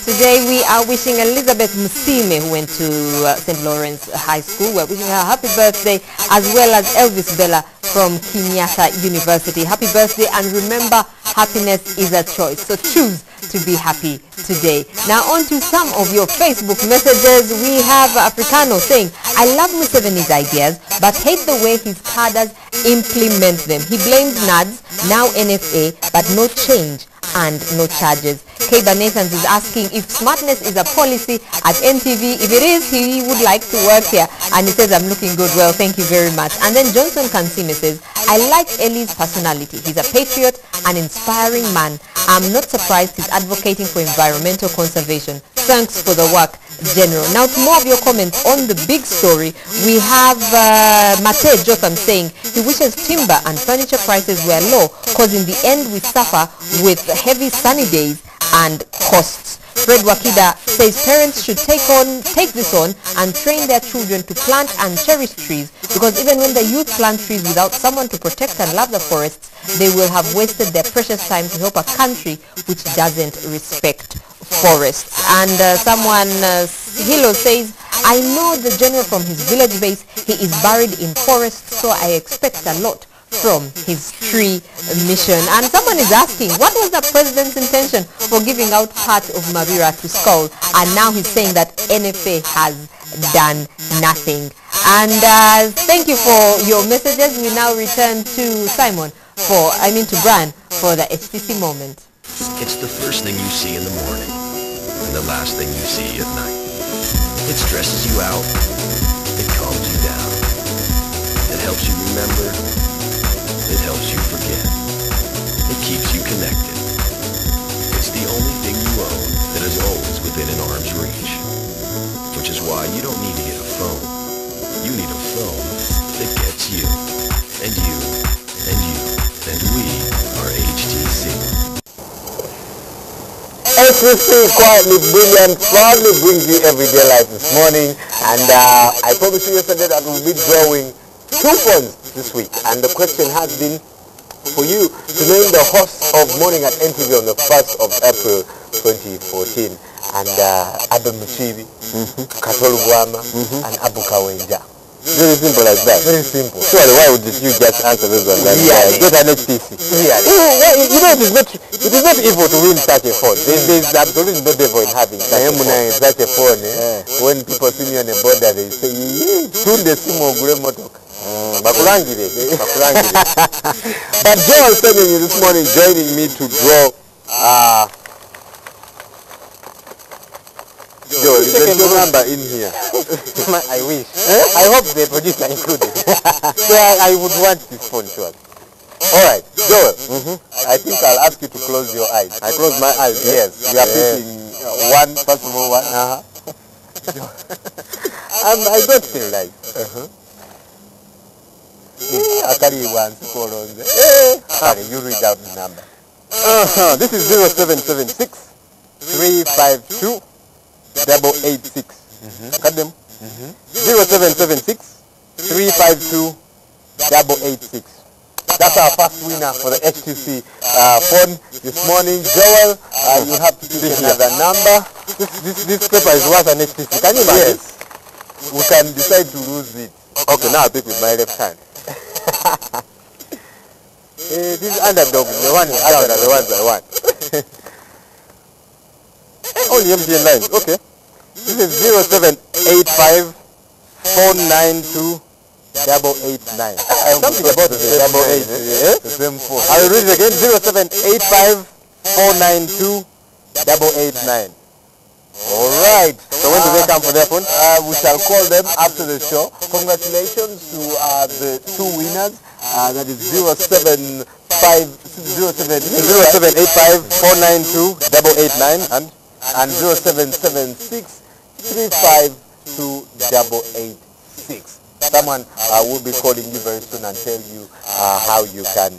Today we are wishing Elizabeth Musime, who went to St. Lawrence High School. We're wishing her happy birthday, as well as Elvis Bella from Kenyatta University. Happy birthday, and remember, happiness is a choice. So choose to be happy today. Now on to some of your Facebook messages. We have Africano saying, I love Museveni's ideas, but hate the way his cadres implement them. He blamed NADS, now NFA, but no change and no charges. Keba Nathans is asking if smartness is a policy at NTV. If it is, he would like to work here. And he says, I'm looking good. Well, thank you very much. And then Johnson Kansime says, I like Eli's personality. He's a patriot, an inspiring man. I'm not surprised he's advocating for environmental conservation. Thanks for the work, General. Now to more of your comments on the big story, we have Mate Jotham saying he wishes timber and furniture prices were low, because in the end we suffer with heavy sunny days and costs. Fred Wakida says parents should take this on and train their children to plant and cherish trees, because even when the youth plant trees without someone to protect and love the forests, they will have wasted their precious time to help a country which doesn't respect forests. And someone, Hilo, says, I know the general from his village base. He is buried in forests, so I expect a lot from his tree mission. And someone is asking, what was the president's intention for giving out part of Marira to Skull? And now he's saying that NFA has done nothing. And thank you for your messages. We now return to Brian for the HTC moment. It's the first thing you see in the morning and the last thing you see at night. It stresses you out. why you don't need to get a phone. You need a phone that gets you. And you. And you. And we are HTC. HTC, quietly brilliant, proudly brings you everyday life this morning. And I promised you yesterday that we'll be drawing 2 phones this week. And the question has been for you to name the host of Morning at NTV on the 1st of April 2014. And Adam Muchibi, Katolu Bwama, and Abu Kawenja. Very simple like that. Very simple. Surely, why would you just answer those ones? Yeah, get an HTC. Yeah. You know, it is not evil to win such a phone. There is absolutely no devil in having such a phone. When people see me on a border, they say, Tunde Simo Gure Motoka. Bakulangire. But Joel sending you this morning, joining me to draw Joel, is there your number in here? I wish. I hope the producer included. So I would want this phone, sure. Alright, Joel, I think I'll ask you to close your eyes. I close my eyes? Yes. You are picking one, first of all, one. I don't feel like. I carry one, you read out the number. This is 0776 352 886. Cut them. 0776 352 886. That's our first winner for the HTC phone this morning. Joel, you have to pick another number. This paper is worth an HTC. Can you imagine? Yes. We can decide to lose it. Okay, now I'll pick with my left hand. This underdog, the one after the ones I want. Only MTN lines, okay. This is 0785 492 889. Something about the 88, the same phone. I will read it again, 0785 492 889. Alright, so when do they come for their phone? We shall call them after the show. Congratulations to the 2 winners. That is 0785 492 889 and 0776 352 886. Someone will be calling you very soon and tell you how you can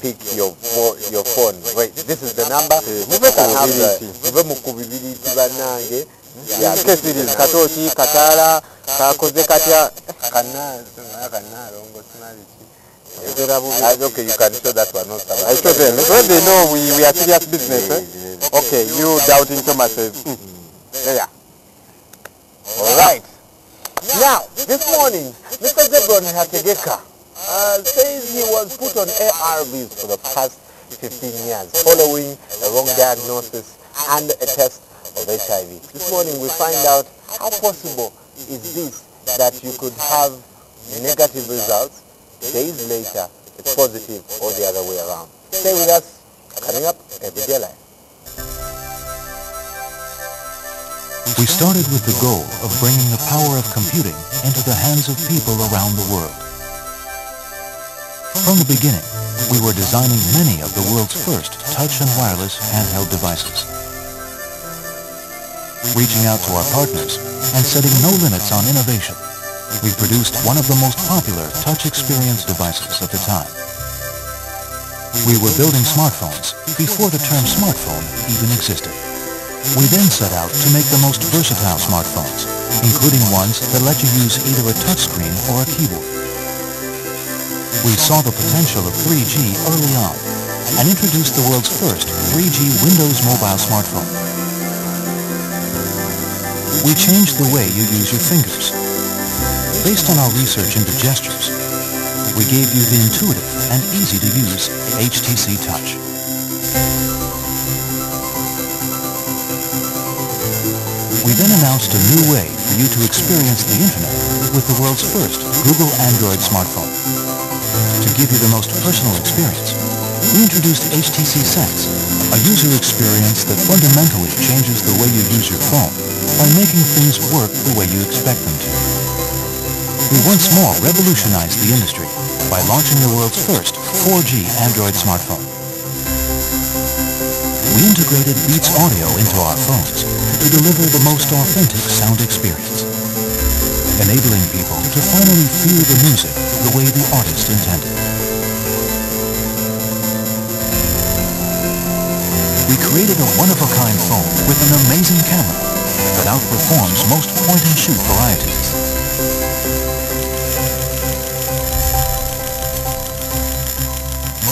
pick your phone. Wait, this is the number. Katoshi, Katara, Kakoze Katya, okay, you can show that one. I show them. Because they know we are serious business. Okay, you doubting Thomas. Yeah. Alright. Now, this morning, Mr. Zebron Hategeka says he was put on ARVs for the past 15 years following a wrong diagnosis and a test of HIV. This morning we find out how possible is this that you could have negative results, days later it's positive, or the other way around. Stay with us. Coming up, Everyday Life. We started with the goal of bringing the power of computing into the hands of people around the world. From the beginning, we were designing many of the world's first touch and wireless handheld devices. Reaching out to our partners and setting no limits on innovation, we produced one of the most popular touch experience devices of the time. We were building smartphones before the term smartphone even existed. We then set out to make the most versatile smartphones, including ones that let you use either a touchscreen or a keyboard. We saw the potential of 3G early on and introduced the world's first 3G Windows mobile smartphone. We changed the way you use your fingers. Based on our research into gestures, we gave you the intuitive and easy-to-use HTC Touch. We then announced a new way for you to experience the internet with the world's first Google Android smartphone. To give you the most personal experience, we introduced HTC Sense, a user experience that fundamentally changes the way you use your phone by making things work the way you expect them to. We once more revolutionized the industry by launching the world's first 4G Android smartphone. We integrated Beats Audio into our phones to to deliver the most authentic sound experience, enabling people to finally feel the music the way the artist intended. We created a one-of-a-kind phone with an amazing camera that outperforms most point-and-shoot varieties.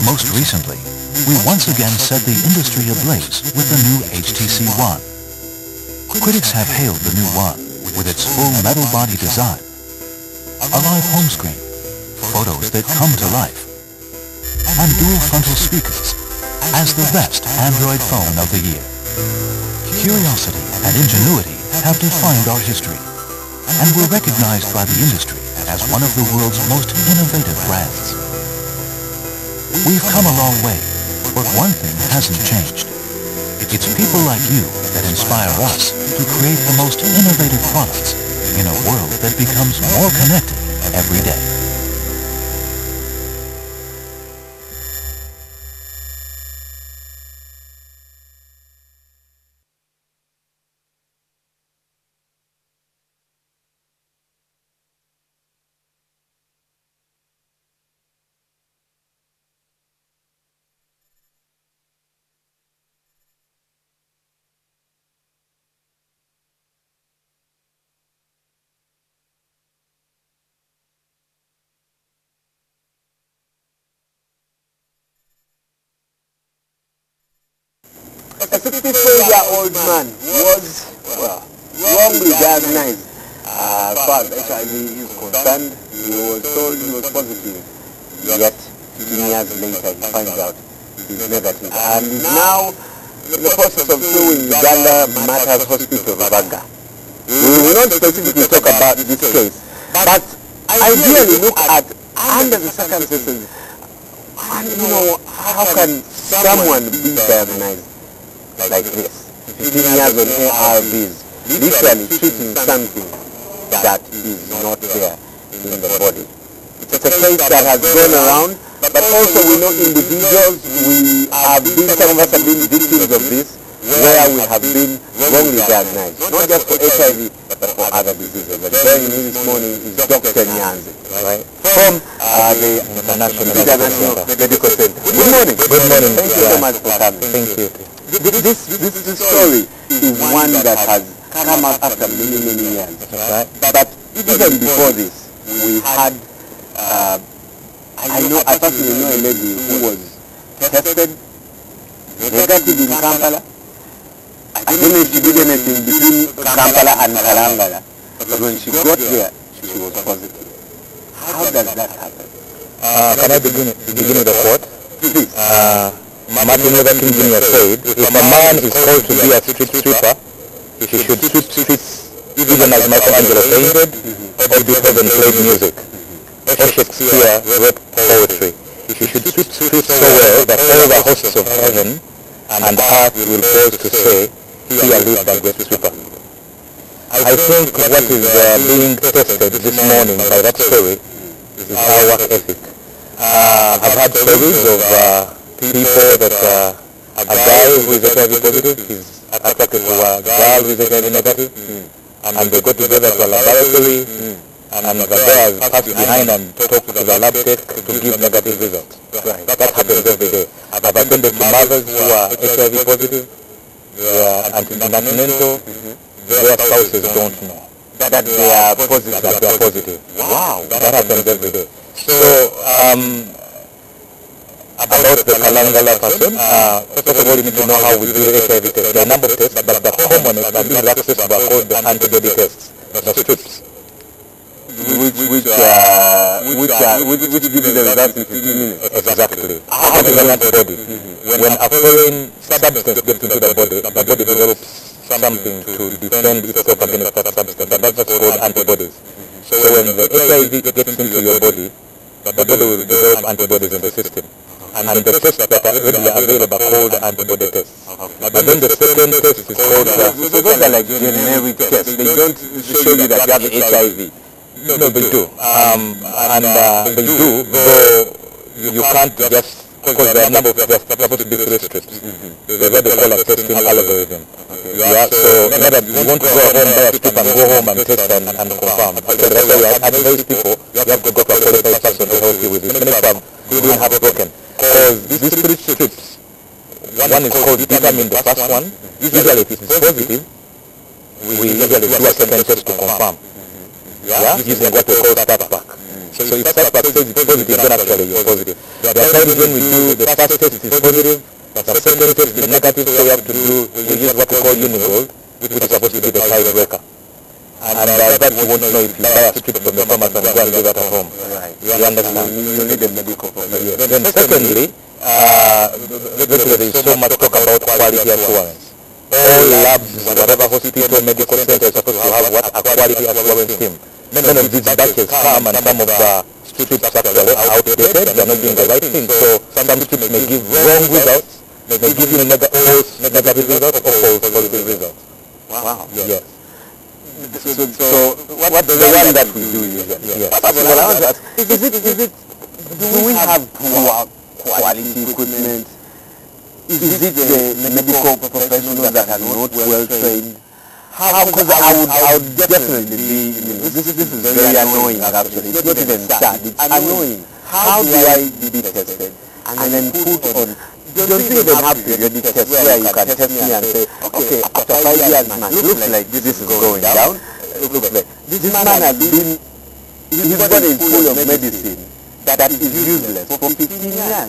Most recently, we once again set the industry ablaze with the new HTC One. Critics have hailed the new One with its full metal body design, a live home screen, photos that come to life, and dual frontal speakers as the best Android phone of the year. Curiosity and ingenuity have defined our history, and we're recognized by the industry as one of the world's most innovative brands. We've come a long way, but one thing hasn't changed. It's people like you that inspire us to create the most innovative products in a world that becomes more connected every day. A 64-year-old man was, wrongly diagnosed as far as HIV is concerned. He was told he was positive, yet 15 years later he finds out he's negative and is now in the process of suing Uganda Matters Hospital, Rwanda. We will not specifically talk about this case, but ideally look at under the circumstances, and how can someone be diagnosed like this? 15 years on ARVs, literally treating something that is not there in the body. It's a case that has gone around, but also we know individuals, some of us have been victims of this, where we have been wrongly diagnosed, not just for HIV, but for other diseases. But joining me this morning is Dr. Nyanzi, right, from the International Medical Center. Good morning. Good morning. Thank you so much for coming. Thank you. This story is one that has come out after many, many years, right? But even before this, we had, I personally know a lady who was tested negative in Kampala. I don't know if she did anything between Kampala and Kalangala, but when she got there, she was positive. How does that happen? Can I begin with the quote? Please. Martin Luther King Jr. said, if a man is called to be a street sweeper, he should sweep streets even as Michelangelo painted, or Beethoven played music, or Shakespeare wrote poetry. He should sweep streets so well that all the hosts of heaven and earth will pause to say, here lives the great sweeper. I think what is being tested this morning by that story is our work ethic. I've had stories of people that a guy who is HIV positive is attracted to a girl who is HIV negative, and they go together to a laboratory, and the guy passed behind and talked to the lab tech to give negative results. Right. That happens every day. I've attended to mothers who are HIV positive, they are anti-national, their spouses don't know that they are positive. Wow, that happens every day. So, about the Kalangala person, first of all, you need to know how we do the HIV test. There are a number of tests, but the commonest and easy access are called the antibody tests, the strips. Which gives you the results in 15 minutes. Exactly. What is an antibody? When a foreign substance gets into the body develops something to defend itself against that substance, and that's called antibodies. So when the HIV gets into your body, the body will develop antibodies in the system. And the tests that are readily available are called antibody tests. But then the second test is called... So those are like generic tests. They don't show you that you have HIV. No, they do. They do, though you can't just because there are a number of, there are supposed to be 3 strips. There's what they call a testing algorithm. Yeah, so in other, you want to go home, buy a strip and go home and test and confirm. So that's why you advise people, you have to go to a qualified person to help you with this. Many people doing heartbroken. Because these 3 strips, one is called determine the first one. Usually if it is positive, we usually do a second test to confirm. Yeah, using what we call start back. So if start back says it's positive, then actually you're positive. There are times when we do the first test is positive, but the second test is negative, so we have to do, we use what we call unigold, which is supposed to be the tiebreaker. And that you won't know if you buy a strip from the pharmacy and go and do that at home. You understand? You need a medical professional. Then secondly, there is so much talk about quality assurance. All labs, whatever hospital, medical center is supposed to have what? A quality assurance team. Many of these batches come and some of the strips actually are outdated, they are not doing the right thing. So some strips may give wrong results, may give you negative results or false positive results. Wow. Yes. So what's the one that we do usually? Yes. Well, I want to ask, do we have poor quality equipment? Is it the medical professionals that are not well trained? How? Because I would definitely be, this is very annoying actually. It's not even sad, it's annoying. How do I be tested and then put on? Don't you even have periodic tests where you can test me and say, okay, after 5 years, man, looks like this is going down. Looks like this man has been, his body is full of medicine that is useless for 15 years.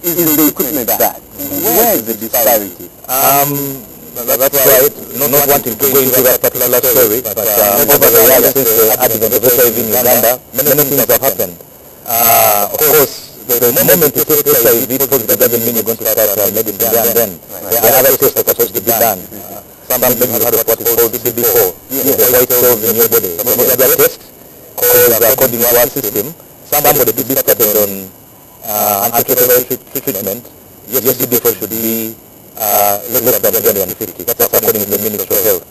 Is the equipment bad? Where is the disparity? That's right. Not wanting to go into that particular story, but over the years since the advent of HIV in Uganda, many things have happened. Of course, the moment you test HIV positive doesn't mean you're going to start medicine there and then. There are other tests that are supposed to be done. Some people have heard of what is called CD4, the white cells in your body. Some of the other tests, because according to our system, somebody to be started on antiretroviral treatment, your CD4 should be less than 150. That's according to the Ministry of Health.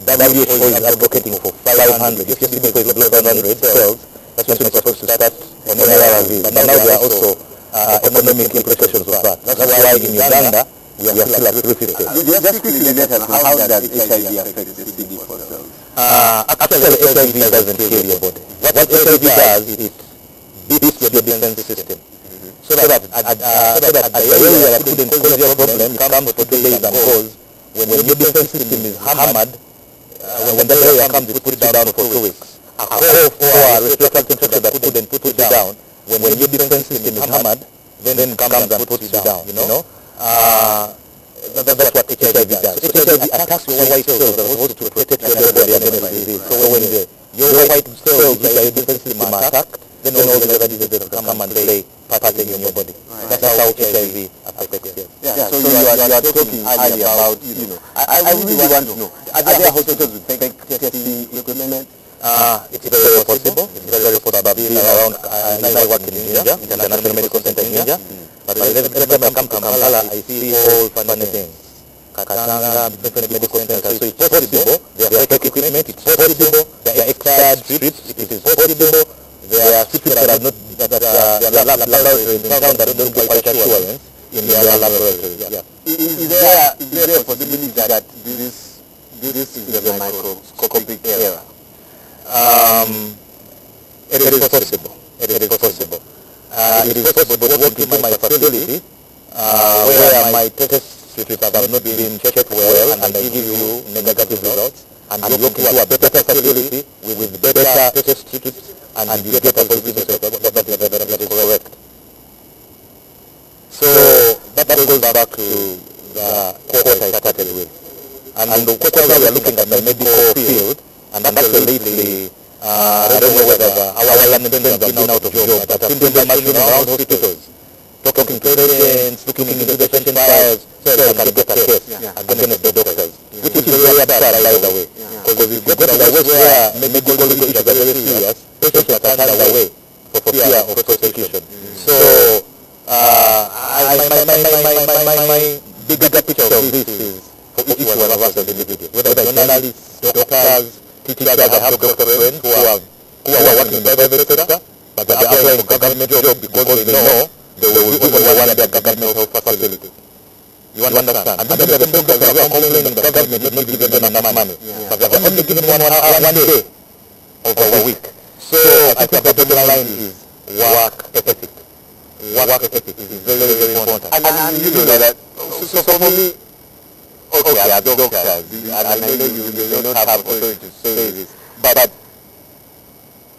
WHO is advocating for 500. If your CD4 is less than 100 cells, that's when you're supposed to start on ARV. But now there are also economic implications of that. That's why in Uganda, we are still at 350. Just quickly let us know, how does HIV affect the CD4 cells? Actually, HIV doesn't kill your body. What HIV does is it beats your defense system. So that at the area that couldn't cause your problem, it comes for 2 days and goes. When your defense system is hammered, when that area comes, it puts you down for 2 weeks. A cough or a respiratory infection that couldn't put you down, when your defense system is hammered, then it comes and puts you down, you know. That's what HIV does. So HIV attacks your white cells that are supposed to protect your body against disease. So when your white cells, which are your defense system, are attacked, then all the other diseases come and play parting in your body. That's how HIV affects you. Yeah, so you are talking earlier about, you know, I really want to know, are there hospitals with fake testing equipment? It's very possible. It's very possible. Around, I work in India, International Medical Center in India. But every time I come to Kampala, I see all funny things. Katanga, different medical centers. So it's possible. There are fake equipment. It's possible. There are expired strips. It is possible. There are strips that are not, that are laboratories in town that don't give quality assurance in their laboratories. Yeah. Is there a possibility that this is a microscopic error? It is possible. It is possible. It is possible to walk into my facility where my test strips have not been checked well and I give you negative results, and you walk into a better facility with better test strips and you get a positive result that is correct. So that goes back to the quote I started with. And the quote we are looking at the medical field, and actually lately, I don't know whether our London friends have been out of job, but I've seen them marching around hospitals, talking to patients, looking into the patient files, so they can get a case against the doctors, which is very absurd, by the way. Because if you go to the West where medical issues are very serious, patients are turned away for fear of prosecution. So, my bigger picture of this is for each one of us as individuals, whether journalists, doctors, teachers. I have doctor friends who are working in the private sector, but they are applying for government jobs because they know they will do what they want their government health facility. You understand? And then there are some people who are complaining the government is not giving them enough money. But they're only giving one day of a week. So I think the bottom line is work ethic. Work ethic is very, very important. And you know that, so for me, okay, as doctors, and I know you may not have authority to say this, but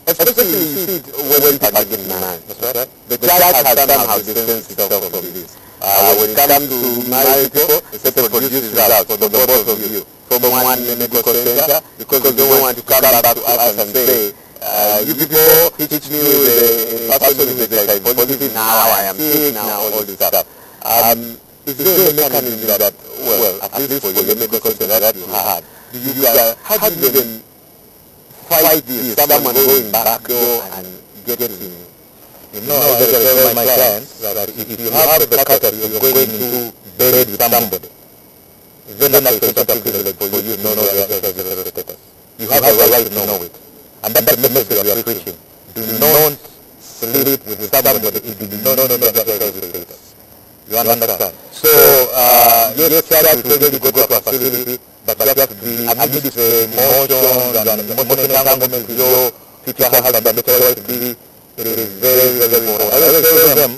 especially you see it when people are getting married, right? The church has somehow distanced itself from this. When it comes to married people, it's to produce results for the both of you. From one medical center, because you don't want to come back to us and say, you people teach me with the person with the positive, now I am sick, now all this stuff. Is there a mechanism that, well, at least for your medical center that you had, how do you then fight this, someone going back door and getting, you know, I tell my clients that if you have the category of going into bed with somebody, then it's not a privilege for you to know your status. You have the right to know it. And that's the message we are preaching. Do not sleep with somebody if you do not know your status. You understand? So, yes, you will go to a facility, but you have to be amidst emotions and emotional entanglement with your future husband, but to be, it is very, very important. I will tell them,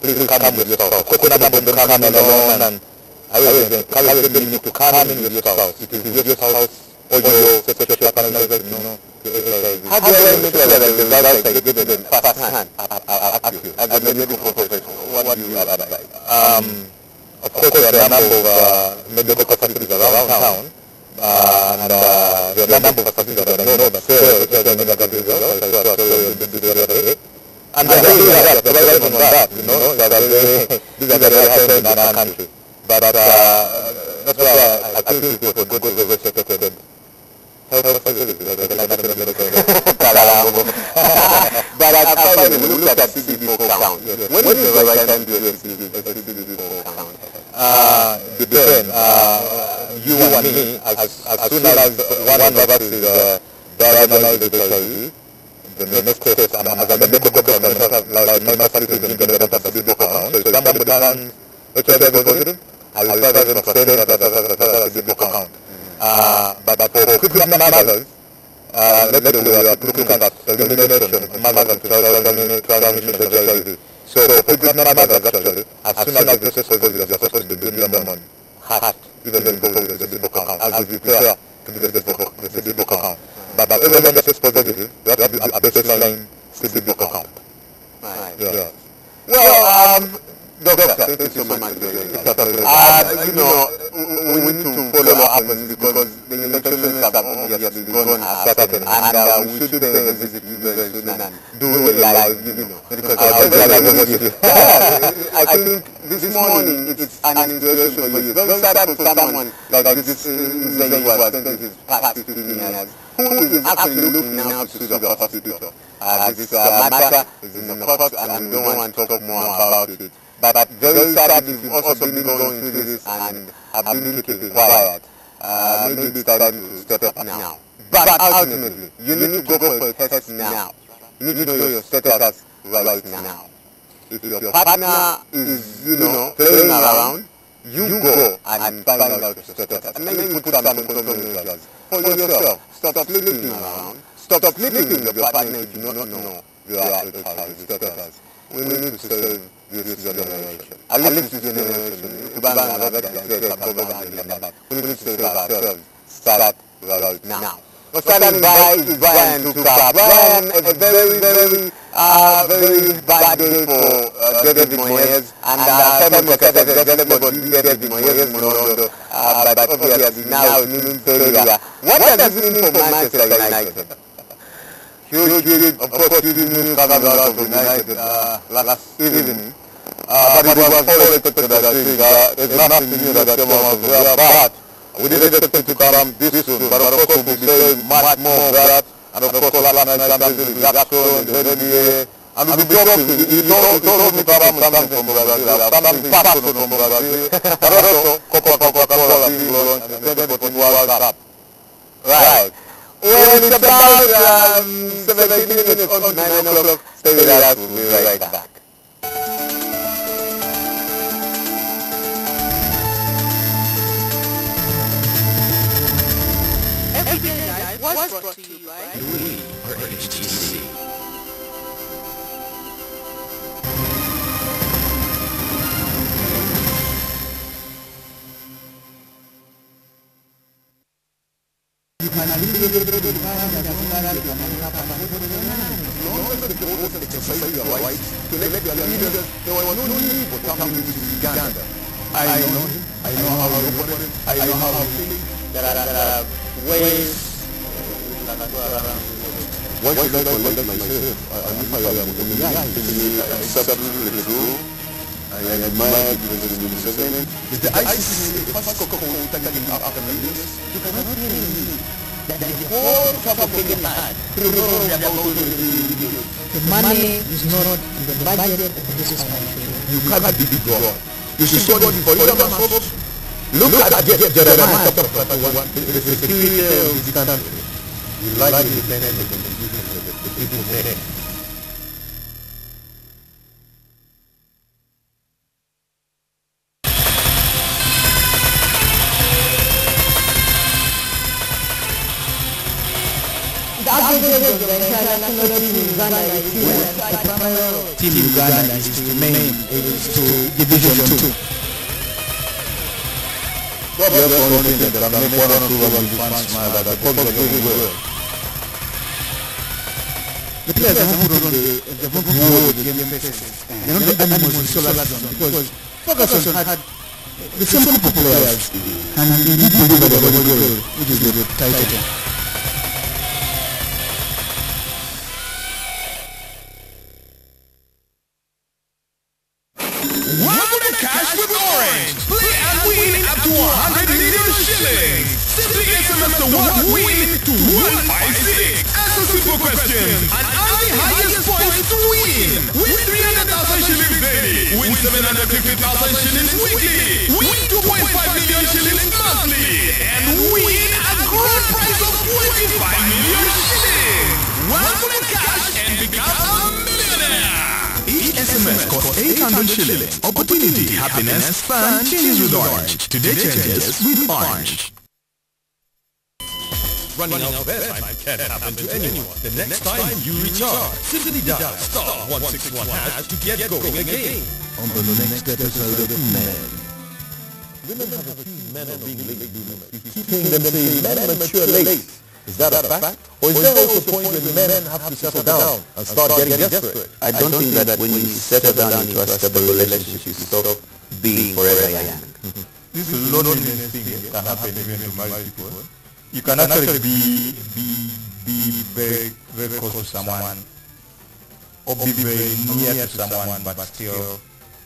please come with your spouse. Coconut don't come alone, and I will encourage them to come in with your spouse. It is your spouse or your sexual partner, no. How do I make sure that the results are given first hand at you, as a medical professional? What do you advise? Of course, there are a number of medical facilities around town, and there are a number of facilities that I know that sell medical results. And they're right on that, you know, these are the very high in our country. But that's why I think people should go to the respected health facilities. But I find when we look at CD4 count, when is the right time to do a CD4 count? Depends. You and me, as soon as one of us is diagnosed with HIV, the next step, as a medical doctor, like my facility is going to get a CD4 count. So if somebody can HIV positive, I will try them to say that a CD4 count. But for pregnant mothers, let's say we are looking at elimination of mothers and transmission of HIV. So for pregnant mothers, actually, as soon as they test positive, they are supposed to bring them on heart, even though the CD4 count, as we prepare to do the CD4 count. But every time they test positive, we have to do a baseline CD4 count. Right. Yeah. Well, Doctor, thank you so much. You know, we need to follow up because the elections have obviously gone certain, and we should pay a visit very soon and do a live, you know, because I think this morning it's an inspiration for you. It's very sad for someone like this Zay who has spent his past 15 years, who is actually looking now to sue the prosecutor. This matter is in the court and we don't want to talk more about it. But very sad if you've also been going through this and have been keeping quiet. Maybe it's time to step up now. But ultimately, you need to go for a test now. You need to know your status right now. If your partner is, you know, playing around, you go and find out your status. And then you put some control measures for yourself. Stop sleeping around. Stop sleeping with your partner if you do not know your HIV status. We need to save this generation. At least this generation. We need to save ourselves. Start right now. What's standing by is Brian Tuka. Brian, a very, very bad day for David Moyes. And Simon was said David Moyes Morodo. But obviously now it means failure. What does it mean for Manchester United? Huge, of course, huge news coming out of United last evening. But it was all expected that there's nothing new that came out of there. But we didn't expect it to come this soon. But of course, we'll be saying much more of that. And of course, last night, something Jackson, the NBA. And we'll be talking. He told me to come something from Brazil, something personal from Brazil. But also, Coca-Cola being launched and the 2014 World Cup. Right. Well, it's about 17 minutes on 9 o'clock. Stay with us. We'll be right back. IBN Live was brought to you by We are HTC. I know how you operate, I know how you feel. There are ways. Why should I collect myself? I accept the truth. I admire the ICC, the first code taken after this. You cannot really the whole cup of the money is not in the budget of this country. You cannot be God. You should study for your folks. Look at Jeremiah chapter 31. The security of this country. You like the independence of the people there. Team Uganda is to remain to Division 2. The players have put on the war with the game faces. They're not the animals with solar season because Ferguson had the same group of players and he did deliver the Holy Grail, which is the title. Welcome to Cash with Orange. Play and win up to 100 million shillings. Simply SMS the word win to 156. Answer simple questions and earn the highest points to win. Win 300,000 shillings daily. Win 750,000 shillings weekly. Win 2.5 million shillings monthly. And win a grand prize of 25 million shillings. Welcome to Cash and become a millionaire. Each SMS costs 800 shillings. Opportunity, happiness, fun changes with Orange. Today changes with Orange. Running out of airtime can happen to anyone. The next time you recharge, simply dial *161# to get going again. On the next episode of Men. Women have accused men of being late bloomers. You keep hearing them say men mature late. Is that a fact? Or is there also a point when men have to settle down and start getting desperate? I don't think that when you settle down into a stable relationship, you stop being forever young. This loneliness thing can happen even to married people. You can actually be very, very close to someone or be very near to someone but still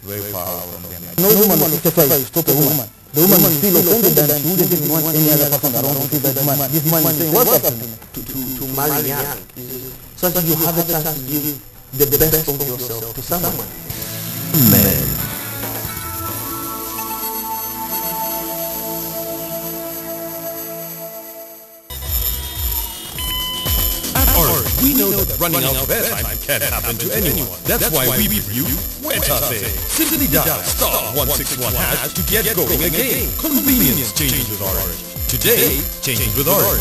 very far from them. No woman will stop a woman. The woman is still offended and she wouldn't even want any other person around to see that man. This man is saying, what's happening? To marry young, so that you have a chance to give the best of yourself to someone. Men. We know that running out of airtime can happen to anyone. That's why we bring you Wetase. Simply dial *161# to get going again. Convenience changes with Orange. Today, changes with Orange.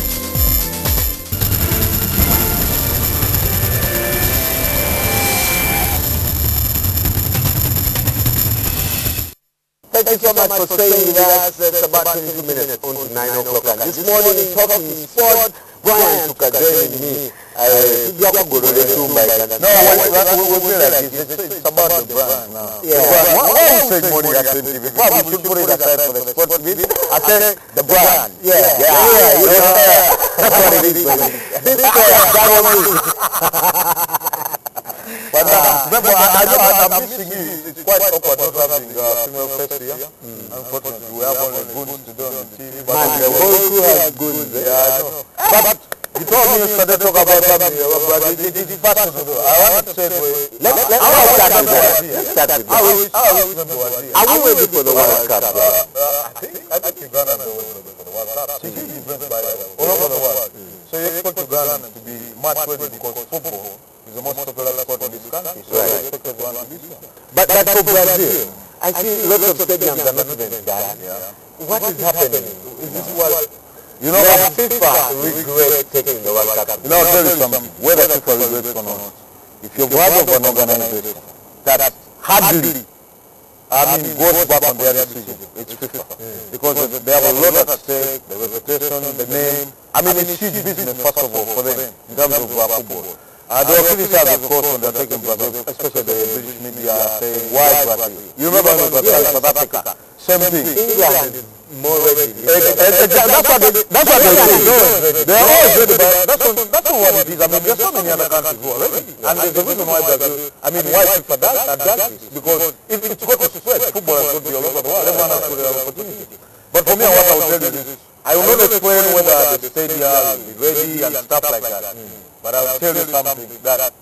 Thank you so much for staying with us. It's about 22 minutes on to 9 o'clock. And this morning, talking sport, Brian took a join with me. No, we'll be like this. It's about the brand now. Yeah. Why say money at NTV? Why we should put it aside for the sport meet? I said the brand. Yeah. That's what it is. But remember, I'm missing you. It's quite awkward not having female face here. Unfortunately, we have only goons to do on the TV. Man, the whole crew has goons. Yeah, I know. But you told me yesterday to talk about something, but it's fast to do. I want to say it. Let's start with that. Are we ready for the World Cup? I think Uganda is ready for the World Cup. She is different by all over the world. So you expect Uganda to be much ready because football is the most popular sport in this country. So I expect everyone to be so. But for Brazil, I see lots of stadiums are not even done. What is happening? Is this what You know, FIFA regrets taking the World Cup. You know, I'll tell you something. Whether FIFA regrets or not, if you're part of an organization that hardly, goes back on their decision, it's FIFA. Because they have a lot at stake, the reputation, the name. It's huge business, first of all, for them, in terms of football. They were criticized, of course, when they're taking Brazil, especially the British media, saying, why Brazil? You remember when Brazil, South Africa? Same thing. England is more ready. That's what they say. They're always ready, but that's not what it is. There's so many other countries who are ready. And there's a reason why Brazil, why FIFA does this. Because if it's got to spread, football has got to be all over the world. Everyone has got an opportunity. But for me, what I will tell you is, I will not explain whether the stadium will be ready and stuff like that. But I will tell you something that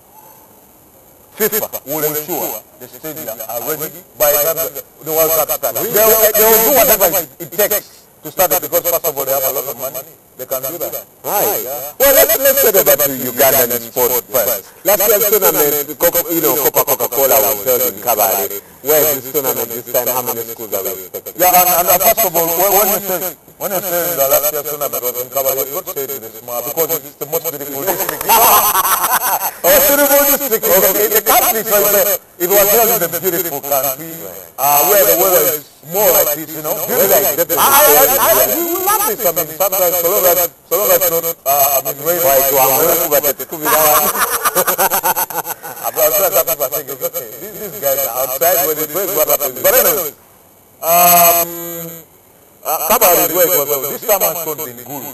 FIFA will ensure the stadium are ready by the time the World Cup starts. They will do whatever it takes to start it, because first of all they have a lot of money. They can do that. Right. Well, let's get over to Ugandan sports first. Last year's tournament, Coca-Cola was held in Kabale. Where is this tournament this time? How many schools are we expecting? Yeah, and first of all, when you say the last year's tournament was in Kabale, you don't say it is small, because it's the most beautiful district. Most beautiful district in the country, so it was held in the beautiful country, where the weather is more like this, you know. We love this. Sometimes, so long as not, rain. These guys are outside when it rains, what happens? But anyway, Kabale is where it was. This time I'm going in Gulu,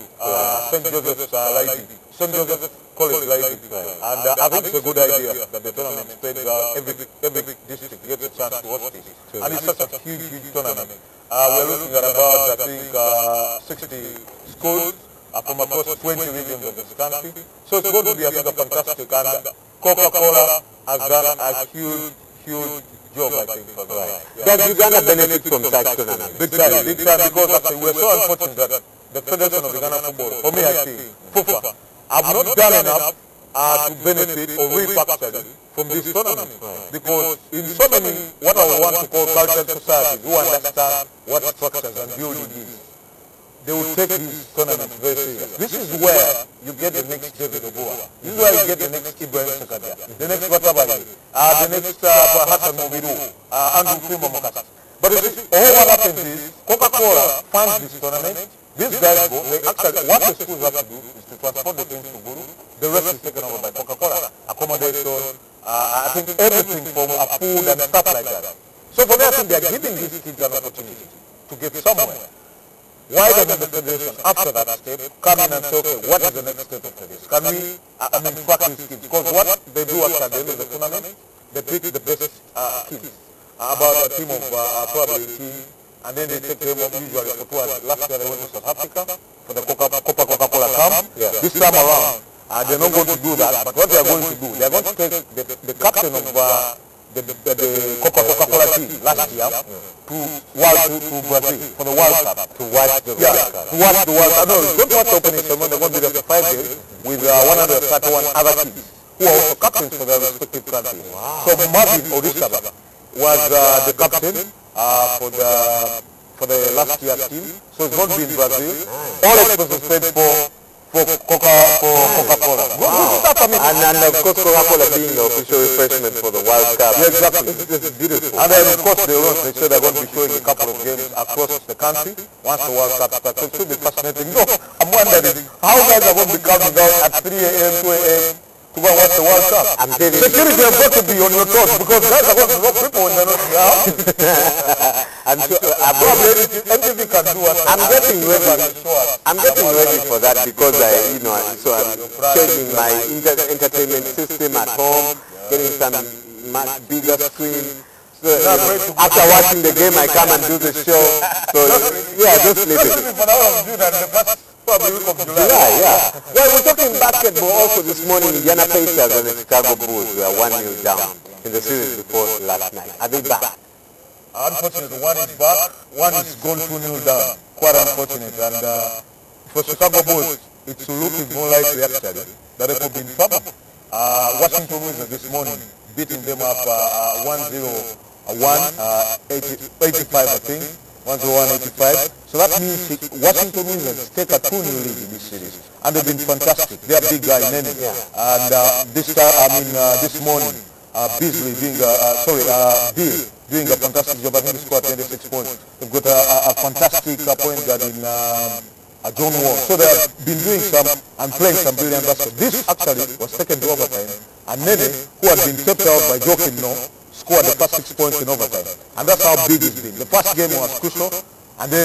St. Joseph's Lady, St. Joseph College Lady. And I think it's a good idea that the tournament spreads every district gets a chance to watch this. And it's such a huge tournament. We're looking at about, I think, 60 schools from across 20 regions of this country. So it's going to be, I think, a fantastic. And Coca-Cola has done a huge job, I think, for that. Does Uganda benefit from such tournaments? Big time, because actually we're so unfortunate that the Federation of Uganda Football, for me I think, FIFA, have not done enough to benefit or reap actually from this tournament. Because in so many, what I want to call cultural societies, who understand what structures and building is, they will take this tournament very serious. This is where you get the next David Oboa. This is where you get the next Ibrahim Sakadia, the next Watabali, the next Hassan Mobiru, Andrew Primo Mokasa. But all what happens is, Coca-Cola funds this tournament. These guys go, what the schools have to do is to transport the things to Guru. The rest is taken over by Coca-Cola. Accommodation, I think everything from food and stuff like that. So for me, I think they are giving these kids an opportunity to get somewhere. Why doesn't the Federation, after that step, come in and say, okay, what is the next step of this? Can we, practice kids? Because what they do at the end of the tournament, they pick the best kids. About a team of probably 18, and then they take them up usually for 2 hours. Last year they went to South Africa for the Coca-Cola Camp. Yeah. This time around, they're not going to do that. But what they are going to do, they are going to take the captain of the Coca-Cola team last year to Brazil for the World Cup. To watch the World Cup. To watch the World Cup. No, don't watch the opening ceremony. They're going to be there for 5 days with 131 other teams who are also captains for their respective countries. Wow. So Marvin Odisaba was the captain for the last year's team. So it's going to be in Brazil. All expenses paid for Coca-Cola. Wow. And of course Coca-Cola being the official refreshment for the World Cup. Yeah, exactly. This is beautiful. And then of course they said they're going to be showing a couple of games across the country once the World Cup starts. So it should be fascinating. No, I'm wondering how guys are going to be coming down at 3 a.m., 2 a.m. to go and watch the World Cup. Security has got to be on your toes because guys are going to rob people when they're not here. I'm sure probably NTV can do it. I'm getting ready for that because I'm changing my entertainment system at home, getting some much bigger screen. So, after watching the game, I come and do the show. So yeah, just leave it. Probably week of July, yeah. Well, we're talking basketball also this morning. Indiana Pacers and the Chicago Bulls were 1-0 down in the series before last night. Are they back? Unfortunately, one is back, one is gone 2-0 down. Quite unfortunate. And for Chicago Bulls, it's looking more likely actually that they could be in trouble. Washington Wizards this morning beating them up 1-0, 85 I think. 101-85. So that means Washington Wizards take a 2-0 lead in this series, and they've been fantastic. They are big guy Nene, and this morning, Bill doing a fantastic job. I think he scored 26 points. They've got a fantastic point guard in John Wall. So they have been doing some and playing some brilliant basketball. This actually was taken to overtime, and Nene, who had been kept out by Joakim Noah, scored the first 6 points in overtime, and that's how big it's been. The first game was crucial, and then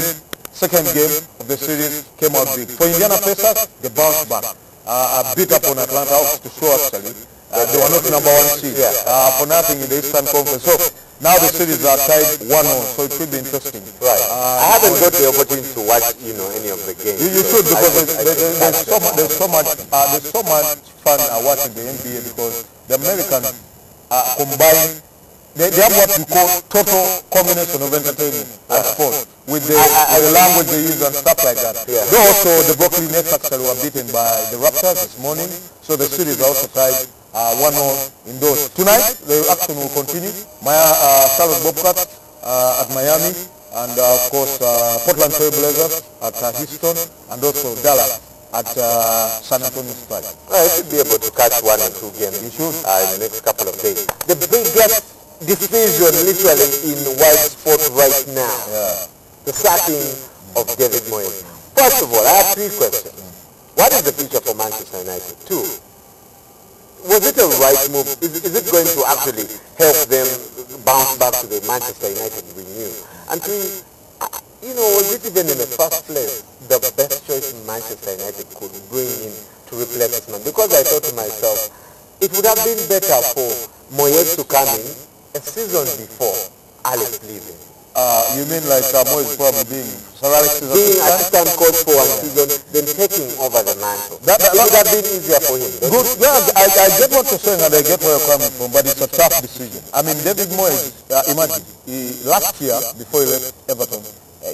second game of the series came out big. For Indiana Pacers, they bounced back. Beat up on Atlanta Hawks to show actually. They were not number 1 seed for nothing in the Eastern Conference. So now the series are tied 1-0, so it should be interesting. Right. I haven't got the opportunity to watch, any of the games. You should, because there's so much fun watching the NBA, because the Americans combine. They have what we call total combination of entertainment and sport, with the language they use and stuff like that. Yeah. Though also the Brooklyn Nets actually were beaten by the Raptors this morning, so the series also tied 1-0 in those. Tonight the action will continue. Charlotte Bobcats at Miami, and of course Portland Trail Blazers at Houston, and also Dallas at San Antonio Spurs. I should be able to catch 1 or 2 games in the next couple of days. The biggest decision literally in world sport right now, the sacking of David Moyes. First of all, I have 3 questions. What is the future for Manchester United? 2, was it a right move? Is it going to actually help them bounce back to the Manchester United we knew? And 3, was it even in the first place the best choice Manchester United could bring in to replace this man? Because I thought to myself, it would have been better for Moyes to come in a season before Alex leaving. You mean like Moyes probably being being assistant coach for 1 season, then taking over the mantle? That would have been easier for him. Good. Yeah, I get what you're saying and I get where you're coming from, but it's a tough decision. I mean, David Moyes, imagine, last year, before he left Everton,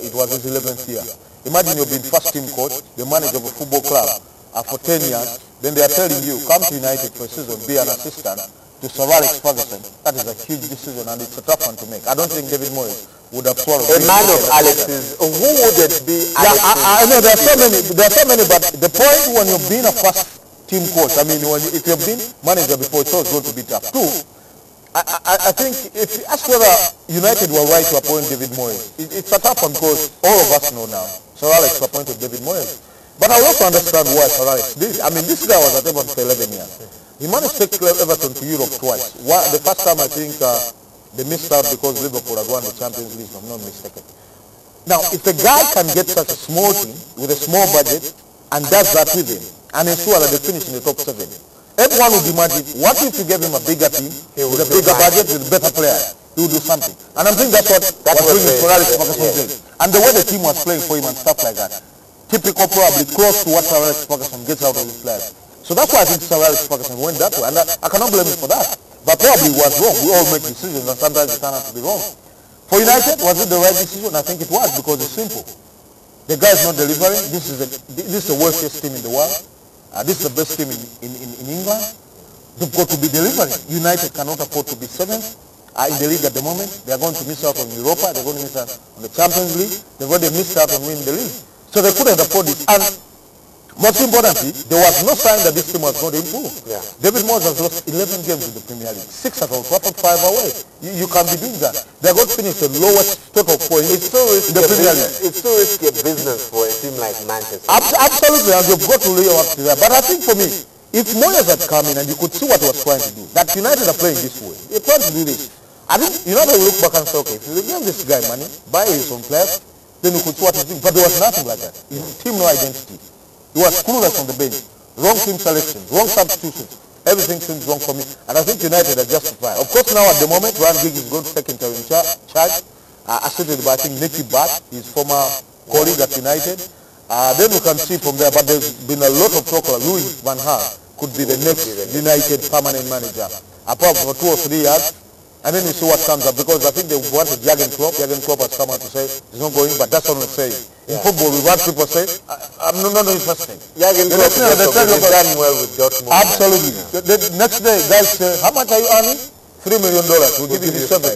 it was his 11th year. Imagine you've been first team coach, the manager of a football club for 10 years, then they are telling you, come to United for a season, be an assistant to Sir Alex Ferguson. That is a huge decision, and it's a tough one to make. I don't think David Moyes would have swallowed a man of Alex's. Who would it be? I know there are so many, but the point when you've been a first team coach, I mean, if you've been manager before, it's always going to be tough. 2, I think if you ask whether United were right to appoint David Moyes, it's a tough one, because all of us know now Sir Alex appointed David Moyes. But I also understand why Sir Alex did. I mean, this guy was at Everton for 11 years. He managed to take Everton to Europe twice. The first time I think they missed out because Liverpool had won the Champions League, if I'm not mistaken. Now, if a guy can get such a small team with a small budget and does that with him and ensure that they finish in the top 7, everyone would imagine, what if you gave him a bigger team with a bigger budget with better players? He would do something. And I think that's what was doing with Sir Alex Ferguson did. And the way the team was playing for him and stuff like that, typical, probably close to what Sir Alex Ferguson gets out of his players. So that's why I think Sir Alex Ferguson went that way, and I cannot blame him for that. But probably it was wrong. We all make decisions, and sometimes they turn out to be wrong. For United, was it the right decision? I think it was, because it's simple. The guy is not delivering. This is the worst team in the world. This is the best team in England. They've got to be delivering. United cannot afford to be 7th in the league at the moment. They are going to miss out on Europa. They're going to miss out on the Champions League. They've already missed out on winning the league. So they couldn't afford it. And most importantly, there was no sign that this team was going to improve. Yeah. David Moyes has lost 11 games in the Premier League, 6 at Old Trafford, 5 away. You can't be doing that. They're going to finish the lowest total points in the Premier League. It's too risky a business for a team like Manchester. Absolutely, and you've got to lay up to that. But I think for me, if Moyes had come in and you could see what he was trying to do, that United are playing this way, they're trying to do this. I think United will look back and say, okay, if you give this guy money, buy his own players, then you could see what he's doing. But there was nothing like that. Team no identity. He was clueless on the bench. Wrong team selection, wrong substitutions. Everything seems wrong for me. And I think United are justified. Of course, now at the moment, Ryan Giggs is going to take interim charge, assisted by, I think, Nicky Butt, his former colleague at United. Then we can see from there, but there's been a lot of talk about Louis van Gaal could be the next United permanent manager. Apart from 2 or 3 years, and then we see what comes up, because I think they wanted Jurgen Klopp. Jurgen Klopp has come out to say he's not going, but that's what I'm saying. In football, we want people say, I'm not interested. Jurgen Klopp has done well with Dortmund. Absolutely. The next day, guys say, how much are you earning? $3 million. We'll give you 7.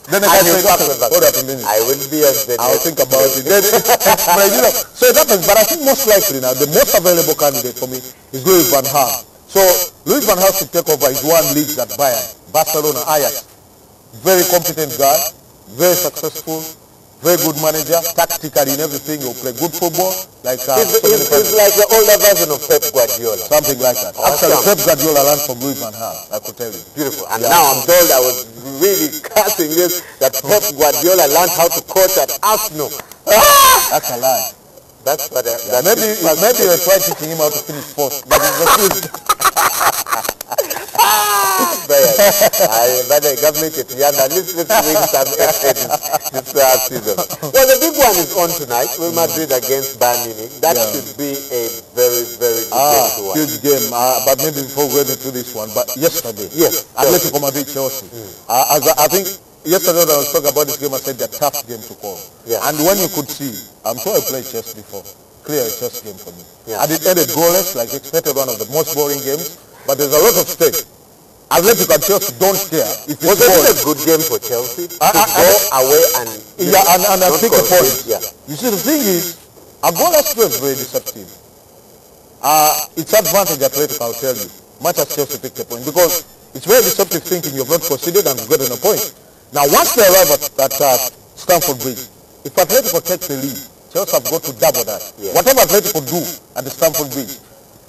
Then the guy said, hold up a minute. I will be on the I'll think about it. Then, but, you know, so it happens. But I think most likely now, the most available candidate for me is Louis van Gaal. So Louis van Gaal should take over his one league at Bayern, Barcelona, Ajax. Very competent guy, very successful, very good manager, tactically in everything. He'll play good football. Like he's like the older version of Pep Guardiola. Something like that. Awesome. Actually, Pep Guardiola learned from Louis van Gaal, I could tell you. Beautiful. And now I'm told, I was really casting this, that Pep Guardiola learned how to coach at Arsenal. That's a lie. That's what maybe you try teaching him how to finish fourth, but it's the truth. But the government is young, and let's win some this season. Well, the big one is on tonight, Real Madrid against Bayern Munich. That should be a very, very good game to watch. Huge game. But maybe before we get into this one, but yesterday, Atletico Madrid Chelsea. I think yesterday when I was talking about this game, I said they're tough game to call. Yeah. And when you could see, I'm sure I played chess before. Clear chess game for me. Yeah. And it ended goalless, like expected, one of the most boring games. But there's a lot of stake. Atletico and Chelsea don't care if it's Was it a good game for Chelsea to go away and and I think a point. Yeah. You see, the thing is, a goalless game is very deceptive. It's advantage Atletico, I'll tell you. Much as Chelsea picked a point, because it's very deceptive thinking you've not proceeded and you've gotten a point. Now, once they arrive at Stamford Bridge, if Atletico takes the lead, Chelsea have got to double that. Yeah. Whatever Atletico do at the Stamford Bridge,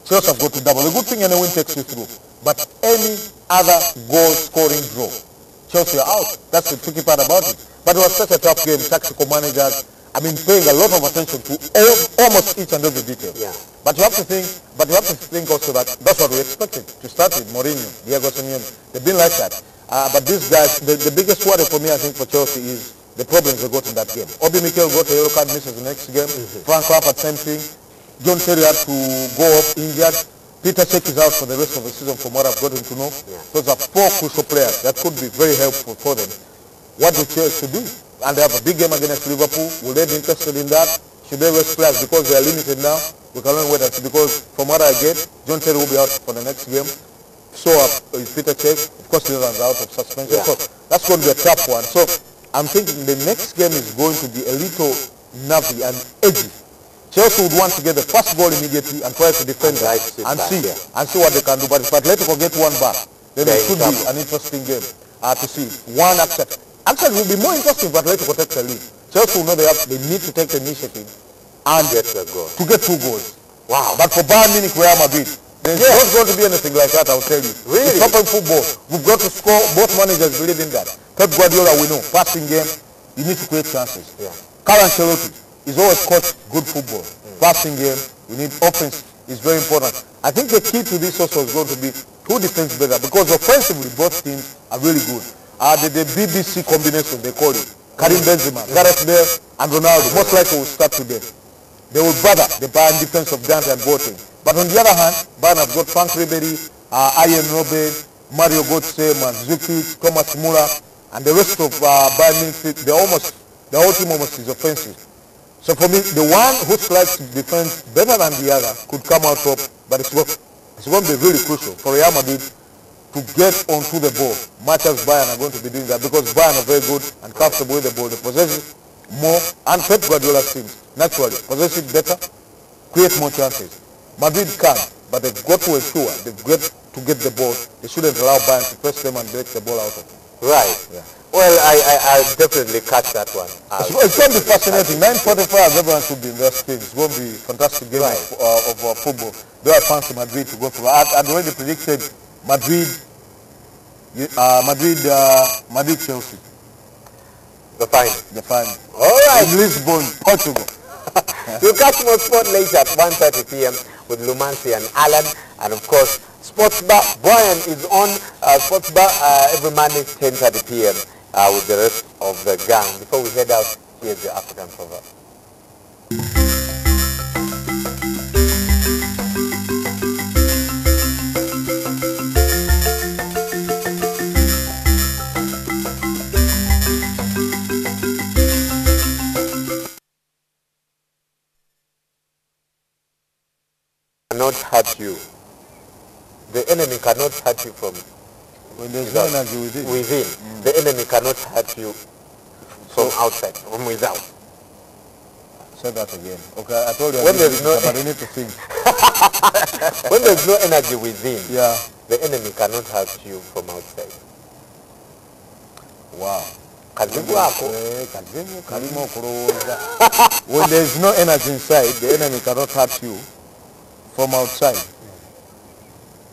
Chelsea have got to double. The good thing, any win takes you through. But any other goal-scoring draw, Chelsea are out. That's the tricky part about it. But it was such a tough game. Tactical managers, paying a lot of attention to almost each and every detail. Yeah. But you have to think also that that's what we expected to start with. Mourinho, Diego Simeone, they've been like that. But these guys, the biggest worry for me, I think, for Chelsea is the problems they got in that game. Obi Mikel got a yellow card, misses the next game. Frank Lampard, same thing. John Terry had to go off injured. Peter Cech is out for the rest of the season from what I've gotten to know. Yeah. Those are 4 crucial players that could be very helpful for them. What do Chelsea do? And they have a big game against Liverpool. Will they be interested in that? Should they rest players because they are limited now? We can only wait and see, because from what I get, John Terry will be out for the next game. So is Peter Cech. Of course, Leland's out of suspension. Yeah. So that's going to be a tough one. So I'm thinking the next game is going to be a little nervy and edgy. Chelsea would want to get the first goal immediately and try to defend it and see what they can do. But if Atletico get one back, then it should be an interesting game to see. Actually, it will be more interesting if Atletico takes the lead. Chelsea will know they need to take the initiative and get the goal. To get 2 goals. Wow. But for Bayern Munich, Real Madrid, there's not going to be anything like that, I'll tell you. Really? It's open football. We've got to score. Both managers believe in that. Pep Guardiola, we know. Passing game, you need to create chances. Yeah. Carlo Ancelotti, he's always coached good football. Passing game, we need offense. Is very important. I think the key to this also is going to be who defends better, because offensively both teams are really good. The BBC combination, they call it. Karim Benzema, Gareth Bale, and Ronaldo, most likely will start today. They will bother the Bayern defense of Dante and Boateng. But on the other hand, Bayern have got Frank Ribery, Ian Robben, Mario Götze, Mandzukic, Thomas Müller, and the rest of Bayern Munich. The whole team almost is offensive. So for me, the one who likes to defend better than the other could come out top, but it's going to be really crucial for Real Madrid to get onto the ball, much as Bayern are going to be doing that, because Bayern are very good and comfortable with the ball. They possess it more, and Pep Guardiola's teams, naturally, possess it better, create more chances. Madrid can, but they've got to ensure they've got to get the ball. They shouldn't allow Bayern to press them and break the ball out of them. Right. Yeah. Well, I'll definitely catch that one. It's going to be fascinating. 9:45, everyone should be in their screen. It's going to be a fantastic game of football. Though I fancy Madrid to go through. I'd already predicted Madrid, Chelsea. The final. The final. All right. In Lisbon, Portugal. You'll catch more sport later at 1:30 p.m. with Lumansi and Alan, and of course, Sports Bar Brian is on Sports Bar every Monday 10:30 p.m. With the rest of the gang. Before we head out, here's the African proverb. Cannot hurt you. The enemy cannot hurt you from When there's no energy within. The enemy cannot hurt you from outside, from without. Say that again. Okay, I told you when there's no, but I need to think. When there's no energy within, yeah, the enemy cannot hurt you from outside. Wow. When there's no energy inside, the enemy cannot hurt you from outside.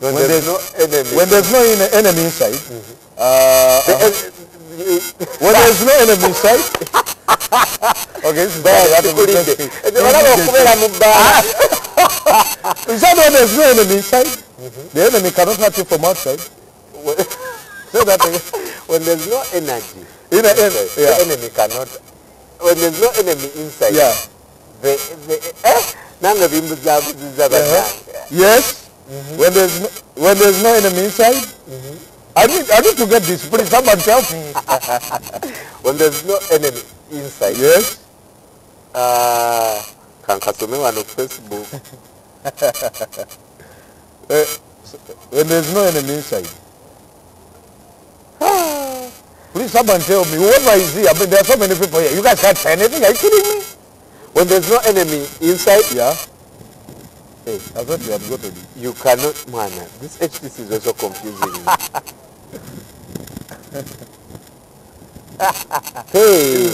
When there's no enemy inside, when there's no enemy inside, okay, this is bad. Is that when there's no enemy inside? The enemy cannot hurt you from outside. So that when there's no energy, the enemy cannot. When there's no enemy inside, yes. When there's no enemy inside, I need to get this. Please, someone tell me. When there's no enemy inside, yes. Kankasome one on Facebook. When there's no enemy inside. Please, someone tell me, whoever is here, I mean, there are so many people here. You guys can't say anything. Are you kidding me? When there's no enemy inside, yeah. Hey, I thought you had got to you cannot, man, this HTC is also confusing me. Hey.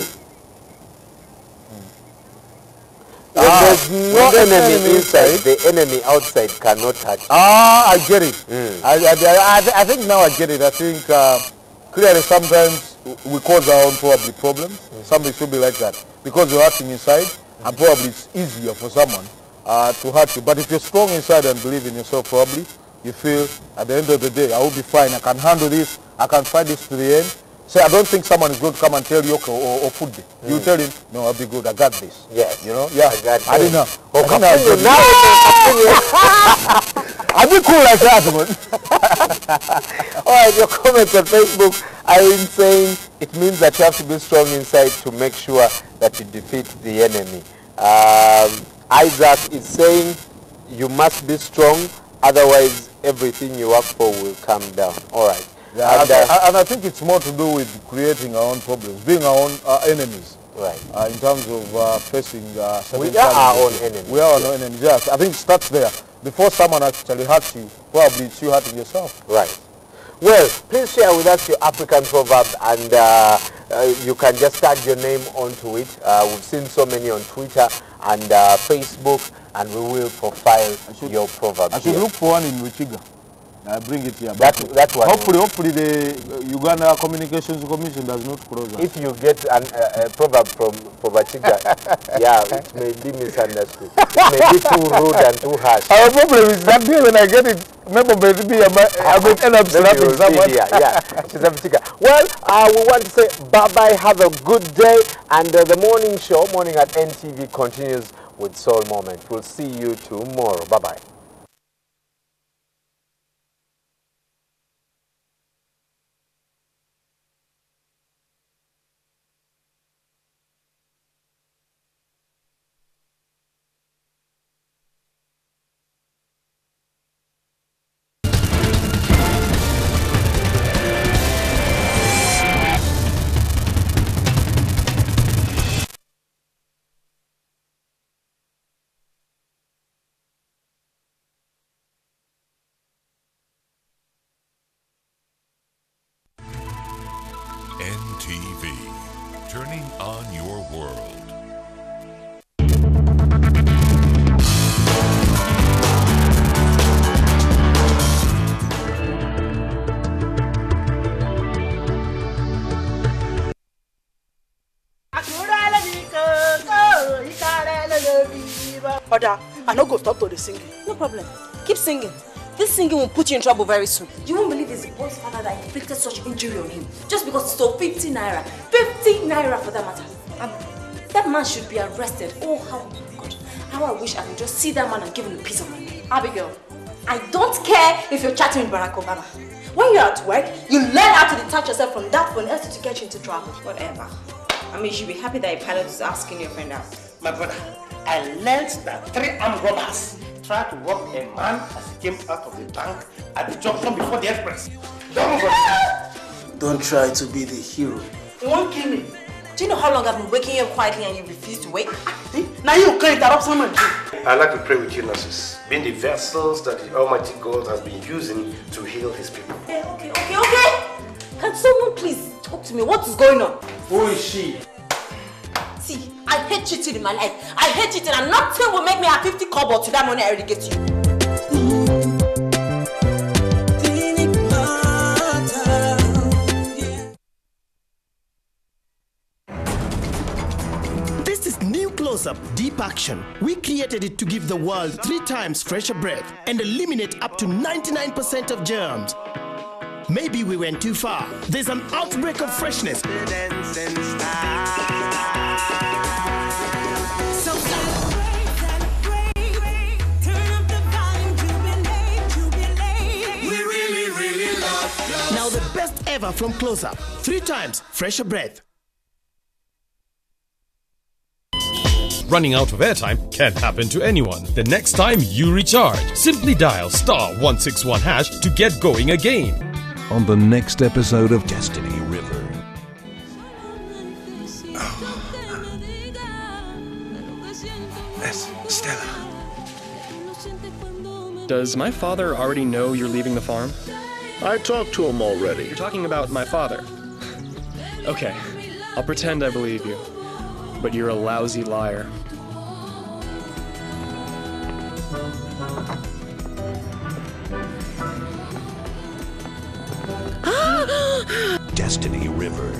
When there's no enemy inside, the enemy outside cannot touch. I get it. I think now I get it. I think clearly sometimes we cause our own probably problems. Somebody should be like that. Because you're acting inside, and probably it's easier for someone to hurt you. But if you're strong inside and believe in yourself, probably you feel at the end of the day, I will be fine. I can handle this. I can fight this to the end. So I don't think someone is going to come and tell you, okay, or put me. You tell him, no, I'll be good. I got this. Yes. You know? Yeah. I didn't know. I'll be cool like that, man. All right, your comments on Facebook are saying it means that you have to be strong inside to make sure that you defeat the enemy. Isaac is saying you must be strong, otherwise everything you work for will come down. All right. Yeah, and I think it's more to do with creating our own problems, being our own enemies. Right. In terms of facing certain we are our own enemies. We are our own enemies, yes. I think it starts there. Before someone actually hurts you, probably it's you hurting yourself. Right. Well, please share with us your African proverb, and you can just tag your name onto it. We've seen so many on Twitter and Facebook, and we will profile your proverb. I should look for one in Wichiga. I bring it here. That one. Hopefully the Uganda Communications Commission does not close us. If you get a proverb from Bachiga, yeah, it may be misunderstood. It may be too rude and too harsh. Our problem is that day when I get it, maybe I will end up slapping someone. Yeah, she's a Bachiga. Well, we want to say bye-bye, have a good day, and the morning show, Morning at NTV, continues with Soul Moment. We'll see you tomorrow. Bye-bye. NTV, turning on your world. Oda, I no go stop to the singing. No problem. Keep singing. This singing will put you in trouble very soon. You won't believe it's the boy's father that inflicted such injury on him. Just because he stole 50 naira. 50 naira for that matter. That man should be arrested. Oh, how I wish I could just see that man and give him a piece of money. Abigail, I don't care if you're chatting with Barack Obama. When you're at work, you learn how to detach yourself from that phone else to get you into trouble. Whatever. I mean, you should be happy that a pilot is asking your friend out. My brother, I learned that 3 armed robbers tried to rob a man as he came out of the bank at the junction before the express. Don't try to be the hero. You won't kill me. Do you know how long I've been waking you up quietly and you refuse to wake? Now you can't interrupt someone. I'd like to pray with you, nurses, being the vessels that the Almighty God has been using to heal his people. Okay. Can someone please talk to me? What is going on? Who is she? See, I hate cheating in my life. I hate cheating and nothing will make me have 50 kobo to that money I already get to you. This is New Close-Up Deep Action. We created it to give the world 3 times fresher breath and eliminate up to 99% of germs. Maybe we went too far. There's an outbreak of freshness. Now the best ever from Close-Up. 3 times fresher breath. Running out of airtime can happen to anyone. The next time you recharge, simply dial *161# to get going again. On the next episode of Destiny River. Yes, Stella. Does my father already know you're leaving the farm? I talked to him already. You're talking about my father. Okay, I'll pretend I believe you. But you're a lousy liar. Destiny River.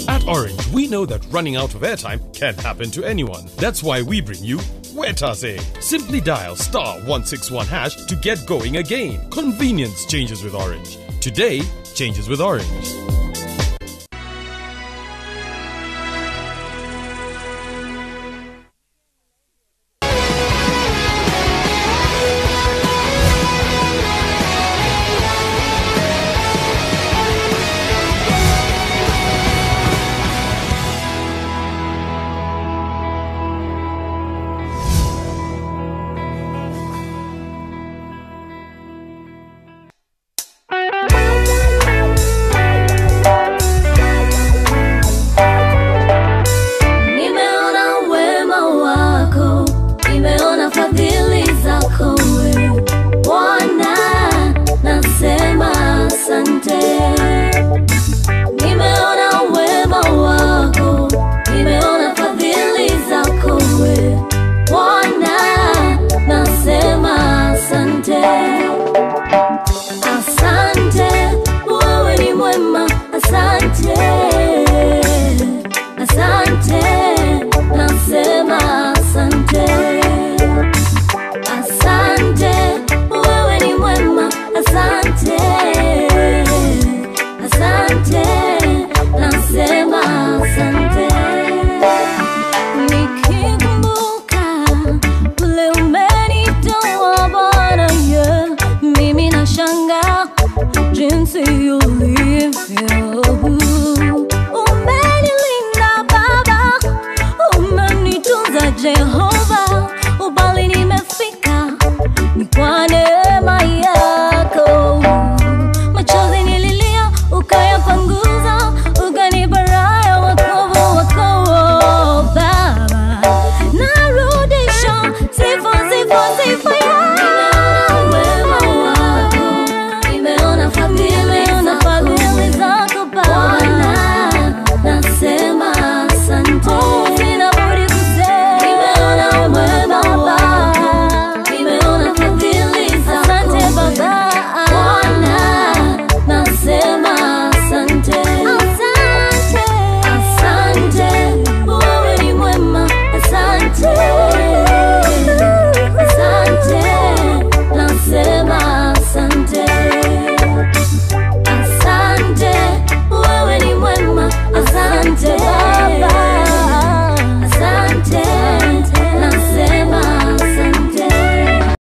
At Orange, we know that running out of airtime can happen to anyone. That's why we bring you Wetase. Simply dial *161# to get going again. Convenience changes with Orange. Today changes with Orange.